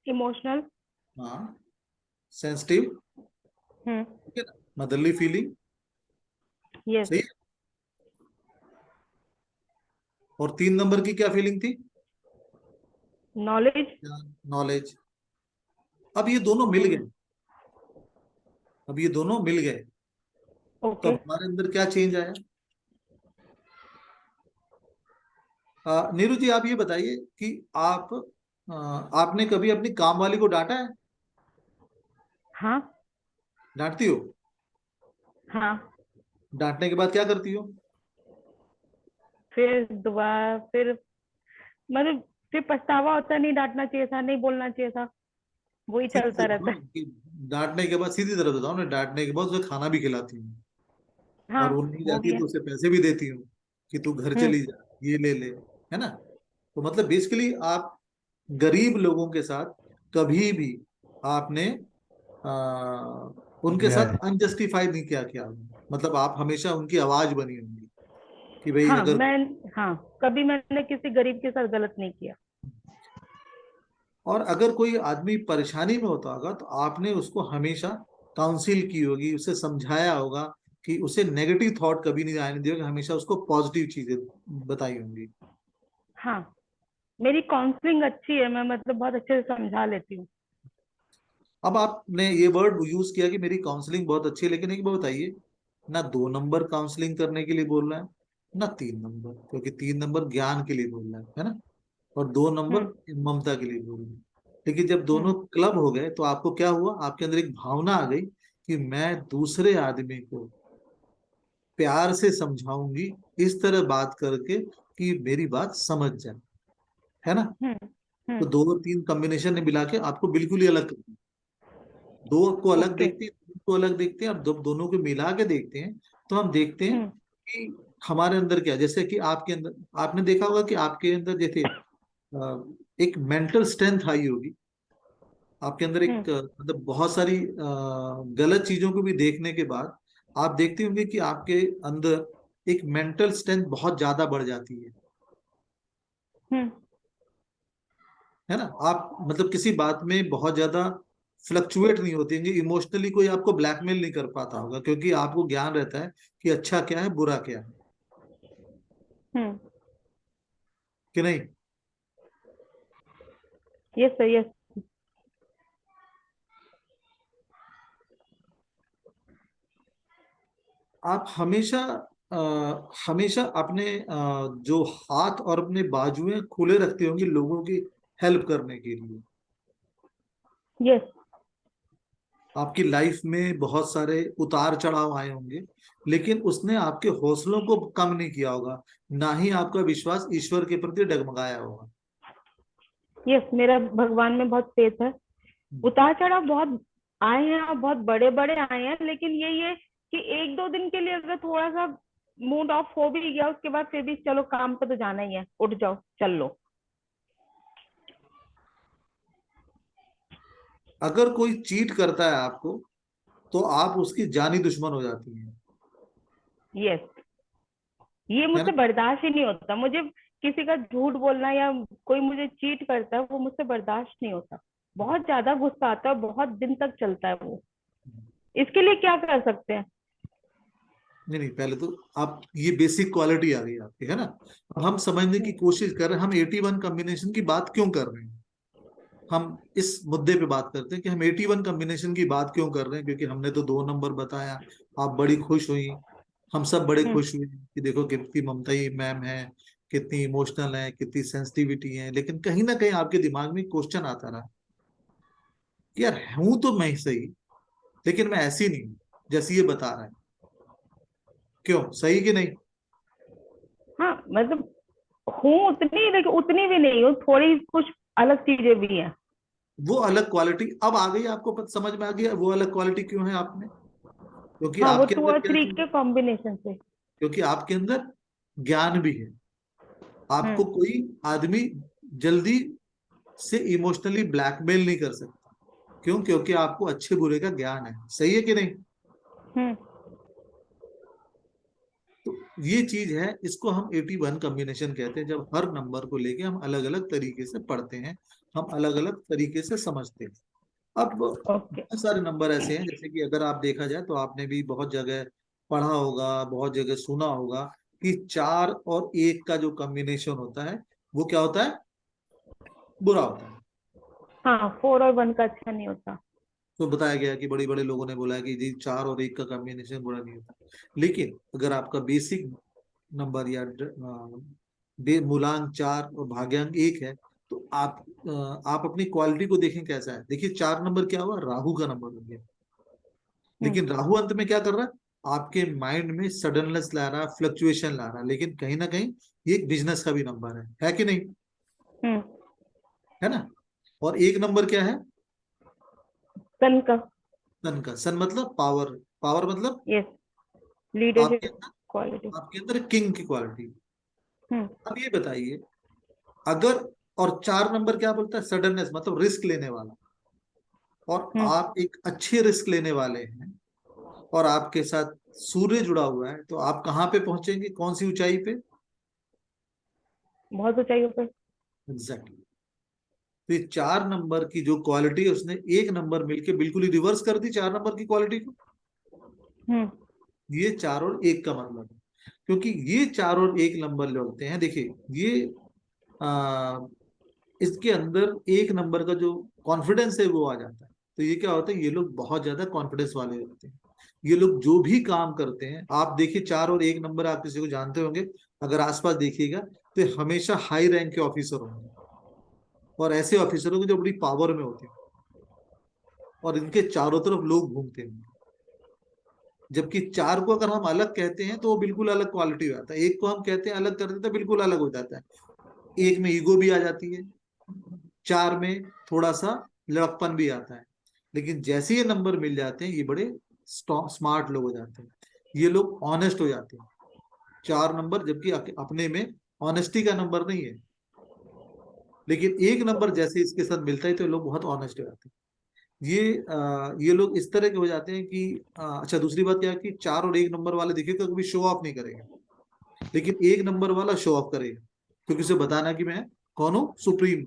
इमोशनल। हाँ, सेंसिटिव, ठीक है ना, मदरली फीलिंग, यस। सही है। और 3 नंबर की क्या फीलिंग थी? नॉलेज। नॉलेज। अब ये दोनों मिल गए, अब ये दोनों मिल गए, तो ओके। अब हमारे अंदर क्या चेंज आया? नीरू जी आप ये बताइए कि आपने कभी अपनी काम वाली को डांटा है? हाँ डांटती हो? हाँ। डांटने के बाद क्या करती हो? फिर दोबारा फिर मतलब फिर पछतावा होता है, नहीं डांटना चाहिए था, नहीं बोलना चाहिए था, वही सीधी चलता सी रहता बताओ है। ना कि डांटने के बाद सीधी तरह बताओ ना, डांटने के बाद उसे खाना भी खिलाती हूँ हाँ और वो नहीं वो जाती भी है। तो उसे पैसे भी देती हूँ कि तू घर हम्म। चली जा, ये ले ले, है ना? तो मतलब बेसिकली आप गरीब लोगों के साथ कभी भी आपने आ, उनके अन्याय। साथ अनजस्टिफाइड नहीं किया मतलब आप हमेशा उनकी आवाज बनी होंगी कि भाई हाँ अगर, मैं, हाँ कभी मैंने किसी गरीब के साथ गलत नहीं किया। और अगर कोई आदमी परेशानी में होता होगा तो आपने उसको हमेशा काउंसिल की होगी, उसे समझाया होगा कि उसे नेगेटिव थॉट कभी नहीं आने दिया, हमेशा उसको पॉजिटिव चीजें बताई होंगी। हाँ मेरी काउंसलिंग अच्छी है, मैं मतलब बहुत अच्छे से समझा लेती हूँ। अब आपने ये वर्ड यूज किया कि मेरी काउंसलिंग बहुत अच्छी है, लेकिन एक बात बताइए, ना 2 नंबर काउंसलिंग करने के लिए बोल रहा है, ना 3 नंबर, क्योंकि 3 नंबर ज्ञान के लिए बोल रहा है ना, और 2 नंबर हम्म। ममता के लिए बोल रहा है। लेकिन जब दोनों हम्म। क्लब हो गए तो आपको क्या हुआ, आपके अंदर एक भावना आ गई कि मैं दूसरे आदमी को प्यार से समझाऊंगी, इस तरह बात करके कि मेरी बात समझ जाए, है ना? हम्म। तो 2 और 3 कॉम्बिनेशन ने मिला के आपको बिल्कुल ही अलग करना है। 2 को अलग ओके। देखते हैं, 3 को अलग देखते हैं, और जब दोनों को मिला के देखते हैं तो हम देखते हैं हम्म। कि हमारे अंदर क्या है। जैसे कि आपके अंदर, आपने देखा होगा कि आपके अंदर जैसे एक मेंटल स्ट्रेंथ आई होगी आपके अंदर, हम्म। एक मतलब बहुत सारी गलत चीजों को भी देखने के बाद आप देखते होंगे कि आपके अंदर एक मेंटल स्ट्रेंथ बहुत ज्यादा बढ़ जाती हम्म। है ना? आप मतलब किसी बात में बहुत ज्यादा फ्लक्चुएट नहीं होती होंगी इमोशनली, कोई आपको ब्लैकमेल नहीं कर पाता होगा, क्योंकि आपको ज्ञान रहता है कि अच्छा क्या है, बुरा क्या है, हम्म। कि नहीं? ये सही है। आप हमेशा हमेशा अपने जो हाथ और अपने बाजुएं खुले रखते होंगे लोगों की हेल्प करने के लिए। यस। आपकी लाइफ में बहुत सारे उतार चढ़ाव आए होंगे, लेकिन उसने आपके हौसलों को कम नहीं किया होगा, ना ही आपका विश्वास ईश्वर के प्रति डगमगाया होगा। यस मेरा भगवान में बहुत फेथ है। उतार चढ़ाव बहुत आए हैं और बहुत बड़े बड़े आए हैं, लेकिन यही है कि एक दो दिन के लिए अगर थोड़ा सा मूड ऑफ हो भी गया, उसके बाद फिर भी चलो काम पे तो जाना ही है, उठ जाओ चल लो। अगर कोई चीट करता है आपको तो आप उसकी जानी दुश्मन हो जाती हैं, यस ये है ना? मुझसे बर्दाश्त ही नहीं होता, मुझे किसी का झूठ बोलना या कोई मुझे चीट करता है वो मुझसे बर्दाश्त नहीं होता। बहुत ज्यादा गुस्सा आता है, बहुत दिन तक चलता है वो। इसके लिए क्या कर सकते हैं? नहीं नहीं, पहले तो आप, ये बेसिक क्वालिटी आ गई आपकी, है ना? अब हम समझने की कोशिश कर रहे हैं, हम 81 कॉम्बिनेशन की बात क्यों कर रहे हैं। हम इस मुद्दे पे बात करते हैं कि हम 81 कॉम्बिनेशन की बात क्यों कर रहे हैं, क्योंकि हमने तो 2 नंबर बताया, आप बड़ी खुश हुई, हम सब बड़े हम्म। खुश हुए कि देखो कितनी ममताई मैम है, कितनी इमोशनल है, कितनी सेंसिटिविटी है। लेकिन कहीं ना कहीं आपके दिमाग में क्वेश्चन आता रहा कि यार हूं तो मैं सही, लेकिन मैं ऐसी नहीं हूं जैसी ये बता रहा है, क्यों, सही कि नहीं? हाँ मतलब हूँ उतनी, लेकिन उतनी भी नहीं हूँ, थोड़ी कुछ अलग चीजें भी हैं। वो अलग क्वालिटी अब आ गई आपको, समझ में आ गया वो अलग क्वालिटी क्यों है आप में, क्योंकि हाँ वो आपके 2 अंदर और क्या 3 चीज है, के कॉम्बिनेशन से। क्योंकि आपके अंदर ज्ञान भी है। आपको हम्म। कोई आदमी जल्दी से इमोशनली ब्लैकमेल नहीं कर सकता, क्यों? क्योंकि आपको अच्छे बुरे का ज्ञान है, सही है कि नहीं? हम्म। तो ये चीज है, इसको हम 81 कॉम्बिनेशन कहते हैं, जब हर नंबर को लेके हम अलग अलग तरीके से पढ़ते हैं, हम अलग अलग तरीके से समझते हैं। अब ओके। बहुत सारे नंबर ऐसे हैं, जैसे कि अगर आप देखा जाए तो आपने भी बहुत जगह पढ़ा होगा, बहुत जगह सुना होगा कि 4 और 1 का जो कॉम्बिनेशन होता है वो क्या होता है, बुरा होता है। हाँ 4 और 1 का अच्छा नहीं होता। तो बताया गया कि बड़े बड़े लोगों ने बोला है कि जी 4 और 1 का कॉम्बिनेशन बुरा नहीं होता। लेकिन अगर आपका बेसिक नंबर या मूलांक 4 और भाग्यांक 1 है तो आप अपनी क्वालिटी को देखें कैसा है। देखिए 4 नंबर क्या हुआ, राहु का नंबर हो गया, लेकिन राहु अंत में क्या कर रहा है, आपके माइंड में सडननेस ला रहा है, फ्लक्चुएशन ला रहा है, लेकिन कहीं ना कहीं ये एक बिजनेस का भी नंबर है कि नहीं, है ना। और 1 नंबर क्या है, सन का। सन का। सन मतलब पावर, पावर मतलब यस, आपके लीडरशिप अंदर, क्वालिटी। आपके अंदर किंग की क्वालिटी। अब ये बताइए, अगर, और 4 नंबर क्या बोलता है, सडननेस मतलब रिस्क लेने वाला, और आप एक अच्छे रिस्क लेने वाले हैं और आपके साथ सूर्य जुड़ा हुआ है, तो आप कहाँ पे पहुंचेंगे, कौन सी ऊंचाई पे, बहुत ऊंचाइयों पर। एग्जैक्टली। तो ये 4 नंबर की जो क्वालिटी है, उसने 1 नंबर मिलके बिल्कुल ही रिवर्स कर दी 4 नंबर की क्वालिटी को। ये 4 और 1 का मतलब है, क्योंकि ये 4 और 1 नंबर लौटते हैं। देखिए ये इसके अंदर 1 नंबर का जो कॉन्फिडेंस है वो आ जाता है। तो ये क्या होता है, ये लोग बहुत ज्यादा कॉन्फिडेंस वाले होते हैं। ये लोग जो भी काम करते हैं, आप देखिए 4 और 1 नंबर, आप किसी को जानते होंगे, अगर आसपास देखिएगा तो हमेशा हाई रैंक के ऑफिसर होंगे, और ऐसे ऑफिसर होंगे जो बड़ी पावर में होते हैं, और इनके चारों तरफ लोग घूमते हैं। जबकि 4 को अगर हम अलग कहते हैं तो वो बिल्कुल अलग क्वालिटी हो जाता है, 1 को हम कहते हैं अलग कर देते हैं, बिल्कुल अलग हो जाता है। 1 में ईगो भी आ जाती है, 4 में थोड़ा सा लड़कपन भी आता है, लेकिन जैसे ये नंबर मिल जाते हैं, ये बड़े स्मार्ट लोग हो जाते हैं, ये लोग ऑनेस्ट हो जाते हैं। 4 नंबर जबकि अपने में ऑनेस्टी का नंबर नहीं है, लेकिन 1 नंबर जैसे इसके साथ मिलता है तो लोग बहुत ऑनेस्ट हो जाते हैं। ये लोग इस तरह के हो जाते हैं कि अच्छा, दूसरी बात क्या है कि 4 और 1 नंबर वाले देखिए कभी शो ऑफ नहीं करेगा, लेकिन 1 नंबर वाला शो ऑफ करेगा, क्योंकि उसे बताना कि मैं कौन हूँ, सुप्रीम,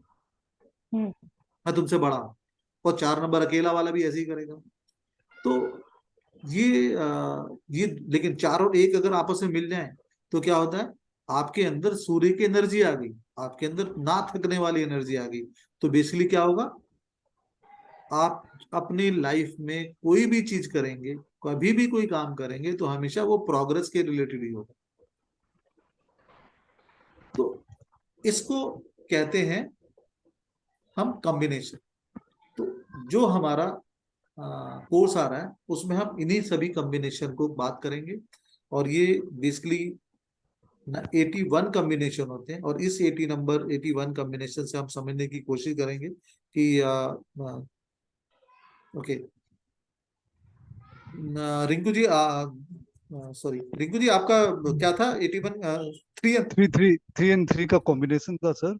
मैं तुमसे बड़ा हूं। और 4 नंबर अकेला वाला भी ऐसे ही करेगा। तो ये लेकिन 4 और 1 अगर आपस में मिल जाए तो क्या होता है, आपके अंदर सूर्य की एनर्जी आ गई, आपके अंदर ना थकने वाली एनर्जी आ गई। तो बेसिकली क्या होगा, आप अपनी लाइफ में कोई भी चीज करेंगे, कभी भी कोई काम करेंगे, तो हमेशा वो प्रोग्रेस के रिलेटेड ही होगा। तो इसको कहते हैं हम कॉम्बिनेशन। तो जो हमारा कोर्स आ रहा है उसमें हम इन्हीं सभी कॉम्बिनेशन को बात करेंगे, और ये बेसिकली 81 कॉम्बिनेशन होते हैं, और इस 81 कॉम्बिनेशन से हम समझने की कोशिश करेंगे कि ओके रिंकू जी, सॉरी रिंकू जी, आपका क्या था, 81 3 एंड 3 का कॉम्बिनेशन था सर।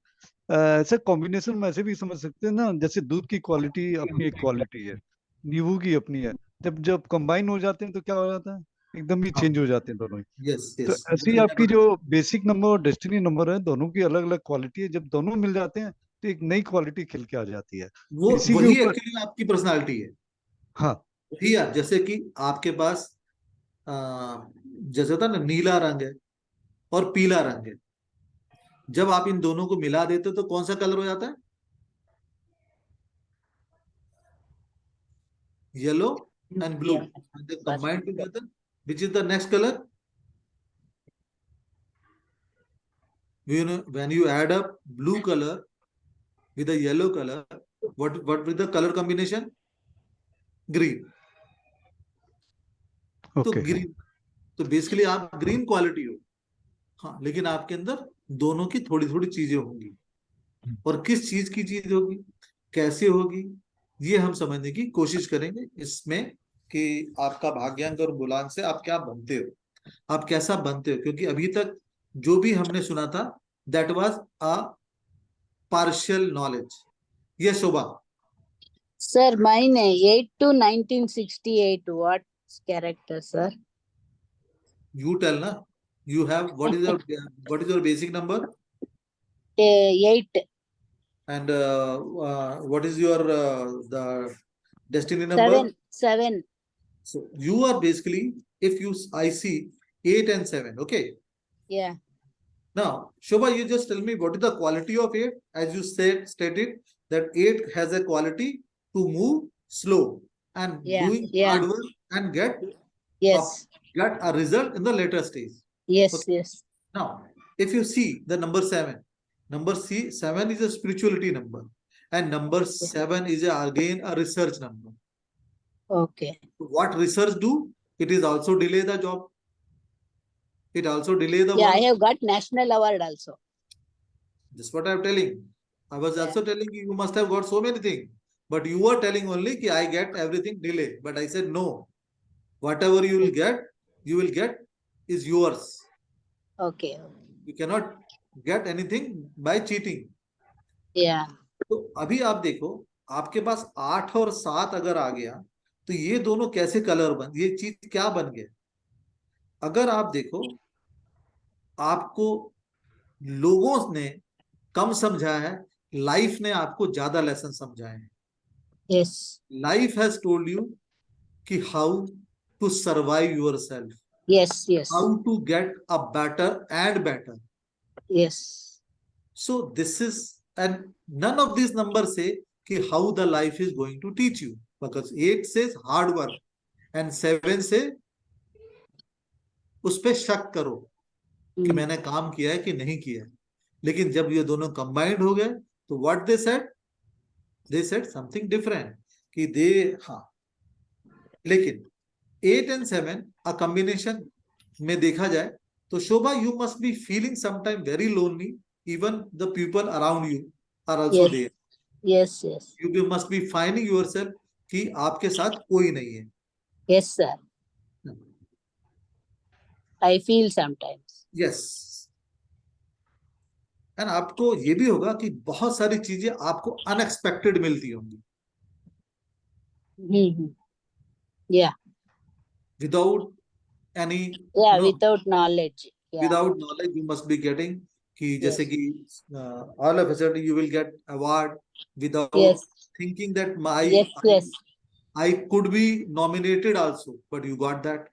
ऐसे कॉम्बिनेशन में ऐसे भी समझ सकते हैं ना, जैसे दूध की क्वालिटी अपनी एक क्वालिटी है, नींबू की अपनी है, जब जब कंबाइन हो जाते हैं तो क्या हो जाता है, एकदम ही चेंज हो जाते हैं दोनों ही। यस तो यस, ऐसे ही आपकी जो बेसिक नंबर और डेस्टिनी नंबर है, दोनों की अलग अलग क्वालिटी है, जब दोनों मिल जाते हैं तो एक नई क्वालिटी खिल के आ जाती है। वो इसी के वही ऊपर। एक्चुअली आपकी पर्सनालिटी है। हाँ। वही आप, जैसे कि आपके पास जैसे होता है ना, नीला रंग है और पीला रंग है, जब आप इन दोनों को मिला देते हो तो कौन सा कलर हो जाता है, yellow and blue, combined together, which is the next color? When you add up blue color with a yellow color, what with the color combination? Green. तो ओके। ग्रीन, तो बेसिकली आप ग्रीन क्वालिटी हो, हाँ, लेकिन आपके अंदर दोनों की थोड़ी थोड़ी चीजें होंगी, और किस चीज की चीज होगी, कैसे होगी, ये हम समझने की कोशिश करेंगे इसमें, कि आपका भाग्यांक और मूलांक से आप क्या बनते हो, आप कैसा बनते हो। क्योंकि अभी तक जो भी हमने सुना था, that was a partial knowledge. ये Shobha, Sir, mine 8 to 1968. What character, sir? You tell ना, you have what is your basic number, 8, and what is your the destiny number. 7. So you are basically, if you, I see 8 and 7, okay. Yeah. Now, Shobha, you just tell me what is the quality of 8, as you stated that 8 has a quality to move slow and doing hard work and get a result in the later stage. Yes, Okay. yes. Now, if you see the number 7, Number 7 is a spirituality number, and number 7 is again a research number. Okay. What research do? It is also delay the job. It also delay the Yeah, work. I have got national award also. That's what I'm telling. I was also telling you must have got so many things, but you were telling only ki I get everything delay. But I said no. Whatever you will get is yours. Okay. You cannot get anything by cheating. Yeah. तो अभी आप देखो आपके पास 8 और 7 अगर आ गया तो ये दोनों कैसे कलर बन, ये चीज क्या बन गया? अगर आप देखो आपको लोगों ने कम समझाया है, लाइफ ने आपको ज्यादा लेसन समझाए हैं. Yes. Life has told you कि how to survive yourself, Yes. Yes. How to get a better and better. Yes. So this is, and none of these numbers say ki how the life is going to teach you, because 8 says hard work and 7 say उस पे शक करो कि मैंने काम किया है कि नहीं किया है. लेकिन जब ये दोनों कंबाइंड हो गए तो what they said something different कि दे, हाँ, लेकिन 8 and 7 अ कॉम्बिनेशन में देखा जाए तो Shobha you must be feeling sometime very lonely. Even the people around you are also Yes. there. Yes. Yes. You must be finding yourself कि आपके साथ कोई नहीं है. Yes, sir. I feel sometimes. Yes. And आपको ये भी होगा कि बहुत सारी चीजें आपको अनएक्सपेक्टेड मिलती होंगी. Yeah. Without any, Yeah. you know, Without knowledge. Yeah. without knowledge you must be getting कि Yes. जैसे कि all of a sudden you will get award without Yes. thinking that Yes. I could be nominated also, but you got that.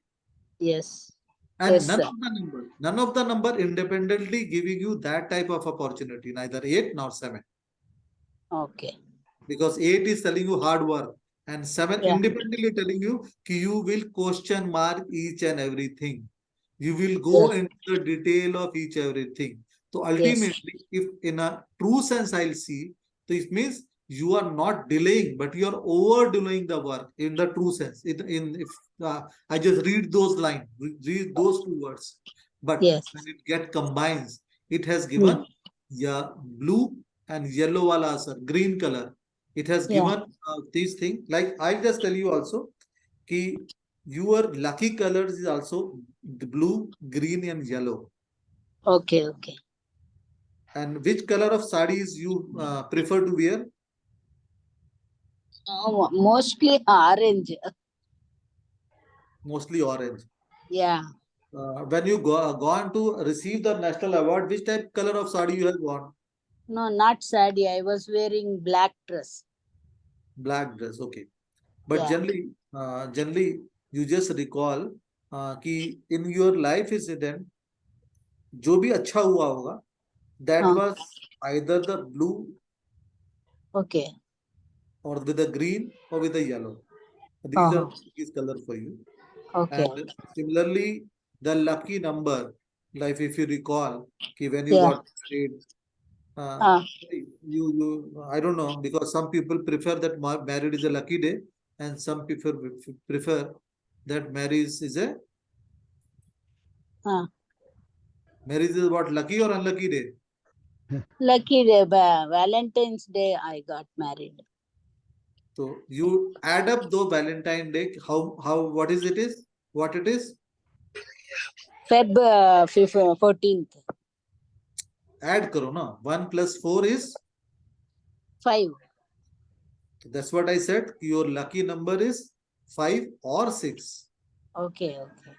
Yes. And Yes, none sir. of the number independently giving you that type of opportunity, neither 8 nor 7. Okay. Because 8 is telling you hard work and 7 Yeah. independently telling you कि you will question mark each and everything. You will go Yes. into the detail of each everything. So ultimately, if in a true sense I'll see, so it means you are not delaying, but you are over delaying the work in the true sense. If I just read those lines, read those 2 words, but Yes. when it get combines, it has given blue and yellow wala asar, green color. It has given these things. Like I'll just tell you also, कि your lucky colors is also the blue, green, and yellow. Okay. Okay. And which color of sarees you prefer to wear? Mostly orange. Mostly orange. Yeah. When you gone to receive the national award, which type color of saree you have worn? No, not sari. I was wearing black dress. Black dress, okay. But Yeah. generally, you just recall कि in your life incident, जो भी अच्छा हुआ होगा, that was either the blue Okay. or with the green or with the yellow. These are these color for you. Okay. And similarly, the lucky number, like if you recall, कि when you Yeah. got married, you I don't know, because some people prefer that married is a lucky day, and some people prefer that marriage is a marriage is what, lucky or unlucky day? Lucky day. Valentine's Day I got married. So you add up the Valentine Day. How what is it is? What it is? Feb 14th. Add karo na. 1 plus 4 is 5. That's what I said. Your lucky number is 5 or 6. Okay. Okay.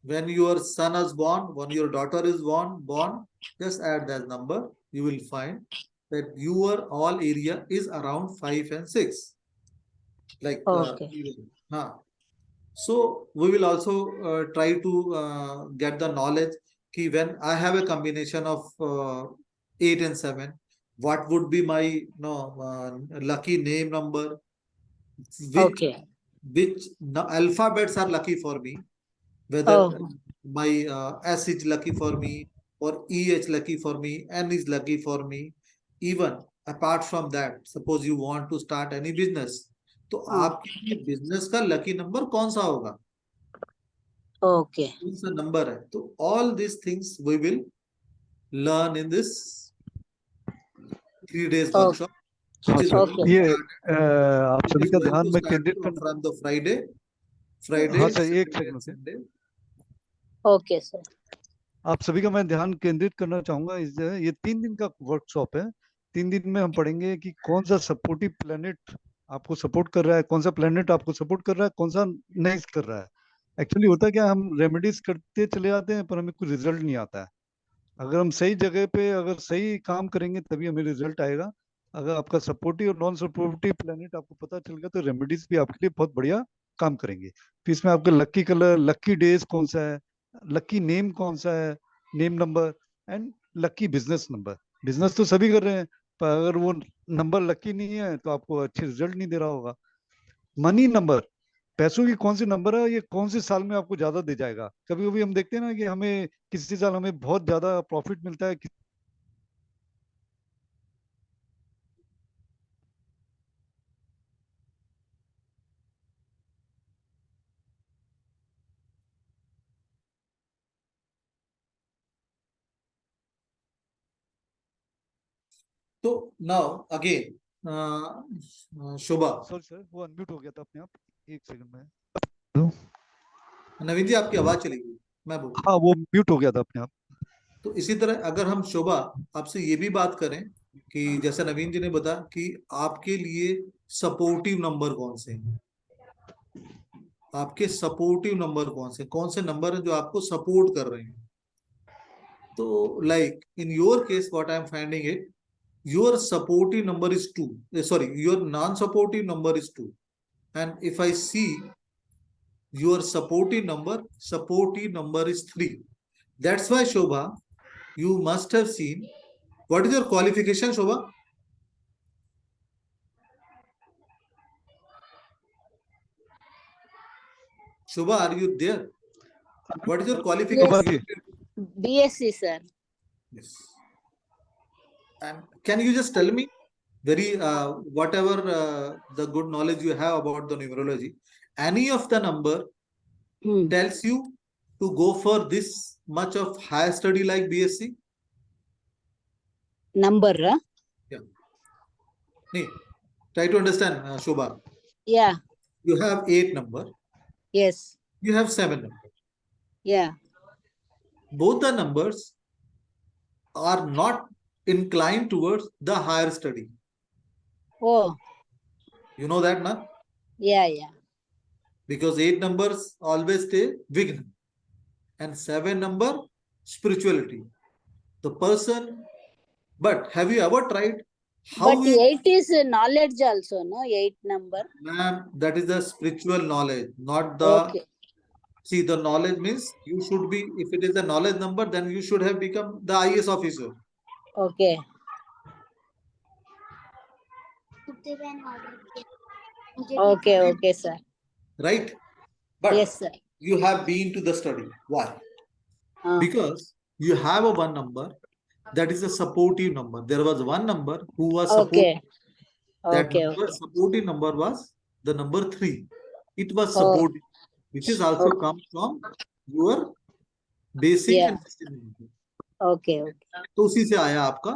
When your son is born, when your daughter is born, just add that number. You will find that your all area is around 5 and 6. Like so we will also try to get the knowledge कि when I have a combination of 8 and 7, what would be my lucky name number? Which alphabets are lucky for me? Whether my S is lucky for me, or EH lucky for me, N is lucky for me. Even apart from that, suppose you want to start any business, तो हाँ. आपके लिए business का lucky number कौन सा होगा, Okay. कौन सा नंबर है. तो all these things we will learn in this 3 days Okay. workshop, which हाँ is सर, going to ये start. आप It सभी is का going ध्यान to में start केंद्रित करना. from the Friday, हाँ सर, एक Saturday सेकंड and से Sunday. Okay, sir. आप सभी का मैं ध्यान केंद्रित करना चाहूंगा. ये 3 दिन का वर्कशॉप है. 3 दिन में हम पढ़ेंगे कि कौन सा सपोर्टिव प्लेनेट आपको सपोर्ट कर रहा है, कौन सा प्लेनेट आपको सपोर्ट कर रहा है, कौन सा नहीं कर रहा है. एक्चुअली होता क्या, हम रेमेडीज करते चले जाते हैं पर हमें कुछ रिजल्ट नहीं आता है. अगर हम सही जगह पे अगर सही काम करेंगे तभी हमें रिजल्ट आएगा. अगर आपका सपोर्टिव और नॉन सपोर्टिव प्लेनेट आपको पता चल गया तो रेमेडीज भी आपके लिए बहुत बढ़िया काम करेंगे. फिर इसमें आपका लकी कलर, लकी डेज कौन सा है, लकी नेम कौन सा है, name number and lucky business number. Business तो सभी कर रहे हैं पर अगर वो नंबर लकी नहीं है तो आपको अच्छे रिजल्ट नहीं दे रहा होगा. मनी नंबर, पैसों की कौन सी नंबर है, ये कौन से साल में आपको ज्यादा दे जाएगा. कभी कभी हम देखते हैं ना कि हमें किसी साल हमें बहुत ज्यादा प्रॉफिट मिलता है. तो now again, शोभा, सॉरी सर, वो अनम्यूट हो गया था अपने आप. एक सेकंड में. नवीन जी आपकी आवाज चली गई, मैं बोल. हाँ, वो म्यूट हो गया था अपने आप. तो इसी तरह अगर हम शोभा आपसे ये भी बात करें कि जैसे नवीन जी ने बताया कि आपके लिए सपोर्टिव नंबर कौन से हैं, आपके सपोर्टिव नंबर कौन से नंबर हैं जो आपको सपोर्ट कर रहे हैं. तो like in your case what I am finding it, your supportive number is 2, sorry, your non-supportive number is 2, and if I see your supportive number is 3. That's why Shobha, you must have seen, what is your qualification, Shobha? Shobha, are you there? What is your qualification? BSc, sir. Yes. And can you just tell me very whatever the good knowledge you have about the numerology, any of the number tells you to go for this much of higher study like BSc? Number, huh? Yeah. Nee, try to understand, Shobha. Yeah. You have 8 number. Yes. You have 7 number. Yeah. Both the numbers are not inclined towards the higher study. Oh. You know that, na? Yeah, yeah. Because 8 numbers always stay Vigna, and 7 number spirituality. The person, but have you ever tried how But we, 8 is knowledge also, no? 8 number. ma'am, that is the spiritual knowledge, not the, Okay. see, the knowledge means you should be, if it is a knowledge number, then you should have become the IAS officer. Okay. Okay, okay, sir. Right? But Yes, sir. you have been to the study. Why? Ah. Because you have a one number that is a supportive number. There was one number who was supportive. Okay. That Okay, number, okay. supportive number was the number 3. It was Oh. supportive, which is also Okay. comes from your basic Yeah. and destiny. Okay, okay. तो उसी से आया आपका